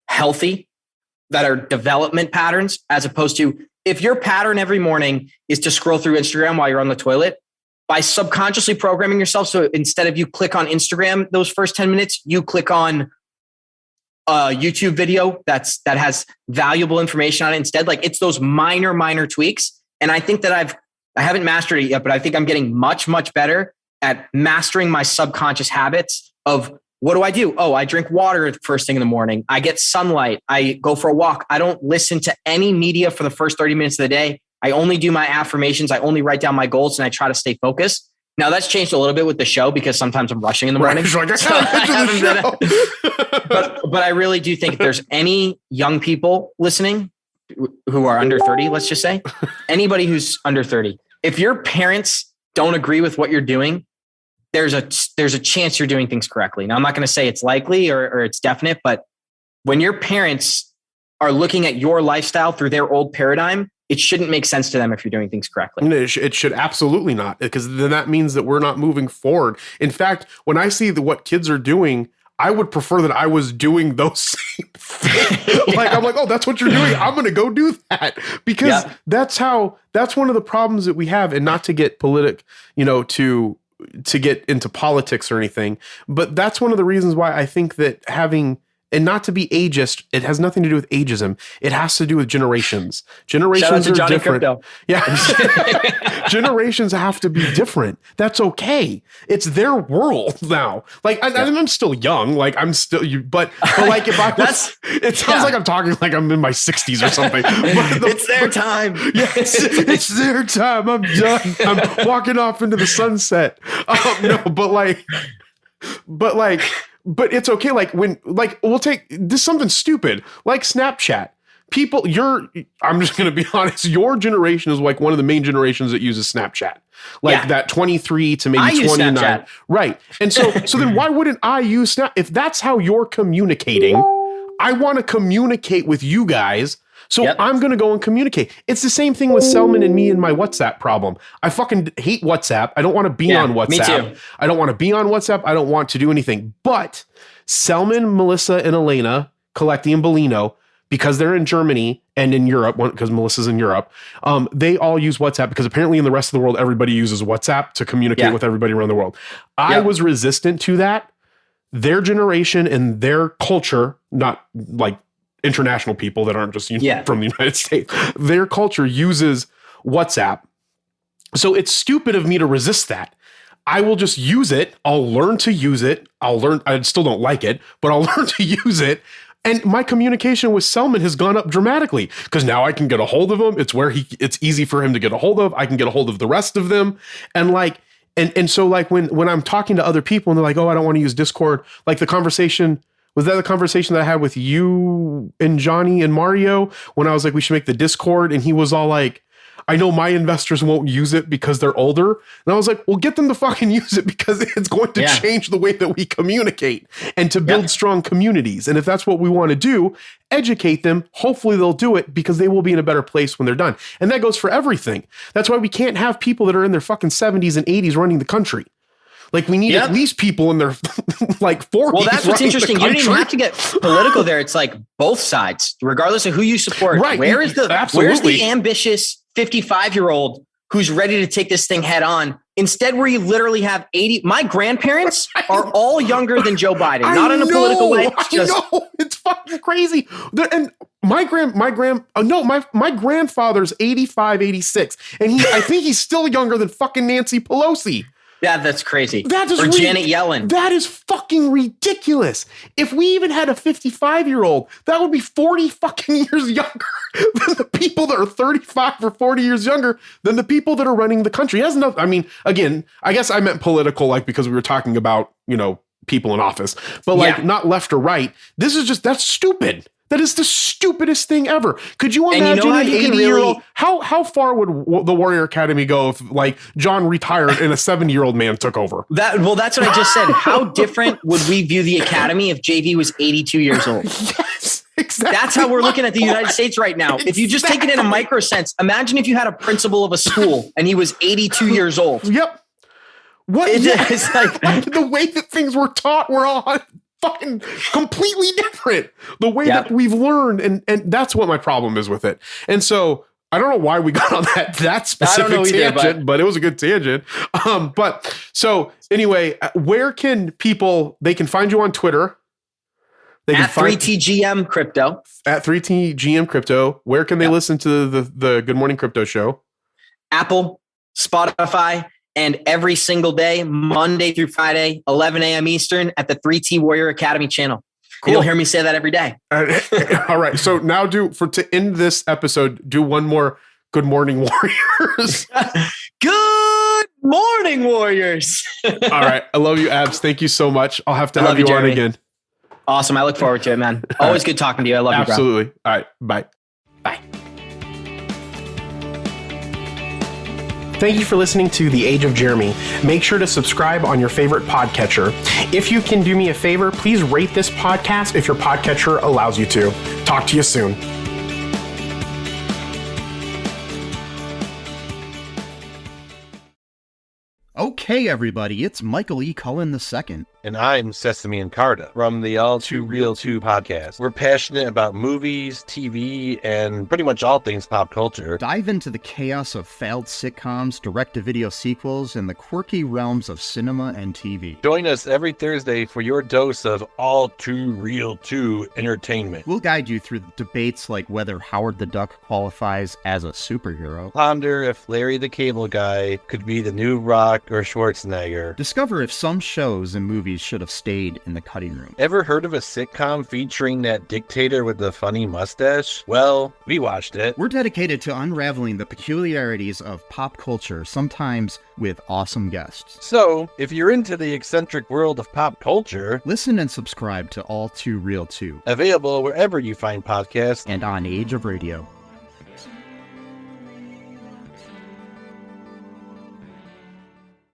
healthy, that are development patterns, as opposed to, if your pattern every morning is to scroll through Instagram while you're on the toilet, by subconsciously programming yourself, so instead of you click on Instagram those first 10 minutes, you click on a YouTube video that has valuable information on it instead. Like, it's those minor tweaks. And I think that I haven't mastered it yet, but I think I'm getting much, much better at mastering my subconscious habits of, what do? Oh, I drink water the first thing in the morning. I get sunlight. I go for a walk. I don't listen to any media for the first 30 minutes of the day. I only do my affirmations. I only write down my goals, and I try to stay focused. Now, that's changed a little bit with the show, because sometimes I'm rushing in the morning. But I really do think if there's any young people listening who are under 30, let's just say, anybody who's under 30, if your parents don't agree with what you're doing, there's a chance you're doing things correctly. Now, I'm not going to say it's likely or it's definite, but when your parents are looking at your lifestyle through their old paradigm, it shouldn't make sense to them if you're doing things correctly. It should absolutely not, because then that means that we're not moving forward. In fact, when I see what kids are doing, I would prefer that I was doing those same things. Like, I'm like, oh, that's what you're doing. I'm going to go do that, because that's one of the problems that we have. And not to get to get into politics or anything, but that's one of the reasons why I think that having, and not to be ageist, it has nothing to do with ageism. It has to do with generations. Generations are different. Crypto. Yeah. Generations have to be different. That's okay. It's their world now. Like, I'm still young. Like, I'm still, but like, if I was, it sounds like I'm talking like I'm in my 60s or something. It's their time. Yes, it's their time. I'm done. I'm walking off into the sunset. But it's okay. Like, when, like, we'll take this something stupid like Snapchat. People, I'm just going to be honest. Your generation is like one of the main generations that uses Snapchat. Like that 23 to maybe 29. Right. And so then why wouldn't I use Snap? If that's how you're communicating, I want to communicate with you guys. So I'm going to go and communicate. It's the same thing with Selman and me and my WhatsApp problem. I fucking hate WhatsApp. I don't want to be on WhatsApp. Me too. I don't want to be on WhatsApp. I don't want to do anything. But Selman, Melissa, and Elena, Colecti, and Bellino, because they're in Germany and in Europe, because Melissa's in Europe, they all use WhatsApp, because apparently in the rest of the world, everybody uses WhatsApp to communicate with everybody around the world. I was resistant to that. Their generation and their culture, not like international people that aren't just from the United States, their culture uses WhatsApp. So it's stupid of me to resist that. I will just use it. I'll learn to use it. I still don't like it, but I'll learn to use it. And my communication with Selman has gone up dramatically, because now I can get a hold of him. It's easy for him to get a hold of. I can get a hold of the rest of them. And like, and so like when I'm talking to other people and they're like, oh, I don't want to use Discord. Like the conversation, was that the conversation that I had with you and Johnny and Mario when I was like, we should make the Discord? And he was all like, I know my investors won't use it because they're older. And I was like, well, get them to fucking use it, because it's going to change the way that we communicate and to build strong communities. And if that's what we want to do, educate them. Hopefully they'll do it, because they will be in a better place when they're done. And that goes for everything. That's why we can't have people that are in their fucking 70s and 80s running the country. Like, we need at least people in their like 40s. Well, that's what's interesting. You don't even have to get political there. It's like both sides, regardless of who you support. Right. Where's the ambitious 55-year-old who's ready to take this thing head on? Instead, where you literally have 80. My grandparents are all younger than Joe Biden. Not in a political way. It's fucking crazy. And my grandfather's 85, 86. And I think he's still younger than fucking Nancy Pelosi. Yeah, that's crazy. Or Janet Yellen. That is fucking ridiculous. If we even had a 55-year-old, that would be 40 fucking years younger than the people that are 35 or 40 years younger than the people that are running the country. It has enough. I mean, again, I guess I meant political, like, because we were talking about, people in office, but like not left or right. That's stupid. That is the stupidest thing ever. Could you imagine an 80-year-old? How far would the Warrior Academy go if, like, John retired and a 70-year-old man took over? That's what I just said. How different would we view the Academy if JV was 82 years old? Yes, exactly. That's how we're looking at the United States right now. If you just take it in a micro sense, imagine if you had a principal of a school and he was 82 years old. Yep. It's like the way that things were taught were all fucking completely different. The way that we've learned, and that's what my problem is with it. And so I don't know why we got on that specific tangent, but it was a good tangent. But so anyway, where can they can find you on Twitter? They can find 3TGM Crypto. At 3TGM Crypto. Where can they listen to the Good Morning Crypto show? Apple, Spotify, and every single day, Monday through Friday, 11 a.m. Eastern, at the 3T Warrior Academy channel. Cool. You'll hear me say that every day. All right. So now to end this episode, do one more Good Morning Warriors. Good morning, Warriors. All right. I love you, Abs. Thank you so much. I'll have to have you on again. Awesome. I look forward to it, man. Always good talking to you. I love you, bro. Absolutely. All right. Bye. Bye. Thank you for listening to The Age of Jeremy. Make sure to subscribe on your favorite podcatcher. If you can do me a favor, please rate this podcast if your podcatcher allows you to. Talk to you soon. Okay, everybody, it's Michael E. Cullen II. And I'm Sesame and Carta from the All Too Real 2 podcast. We're passionate about movies, TV, and pretty much all things pop culture. Dive into the chaos of failed sitcoms, direct-to-video sequels, and the quirky realms of cinema and TV. Join us every Thursday for your dose of All Too Real 2 entertainment. We'll guide you through debates like whether Howard the Duck qualifies as a superhero. Ponder if Larry the Cable Guy could be the new Rock or Schwarzenegger. Discover if some shows and movies should have stayed in the cutting room. Ever heard of a sitcom featuring that dictator with the funny mustache? Well, we watched it. We're dedicated to unraveling the peculiarities of pop culture, sometimes with awesome guests. So, if you're into the eccentric world of pop culture, listen and subscribe to All Too Real 2. Available wherever you find podcasts and on Age of Radio.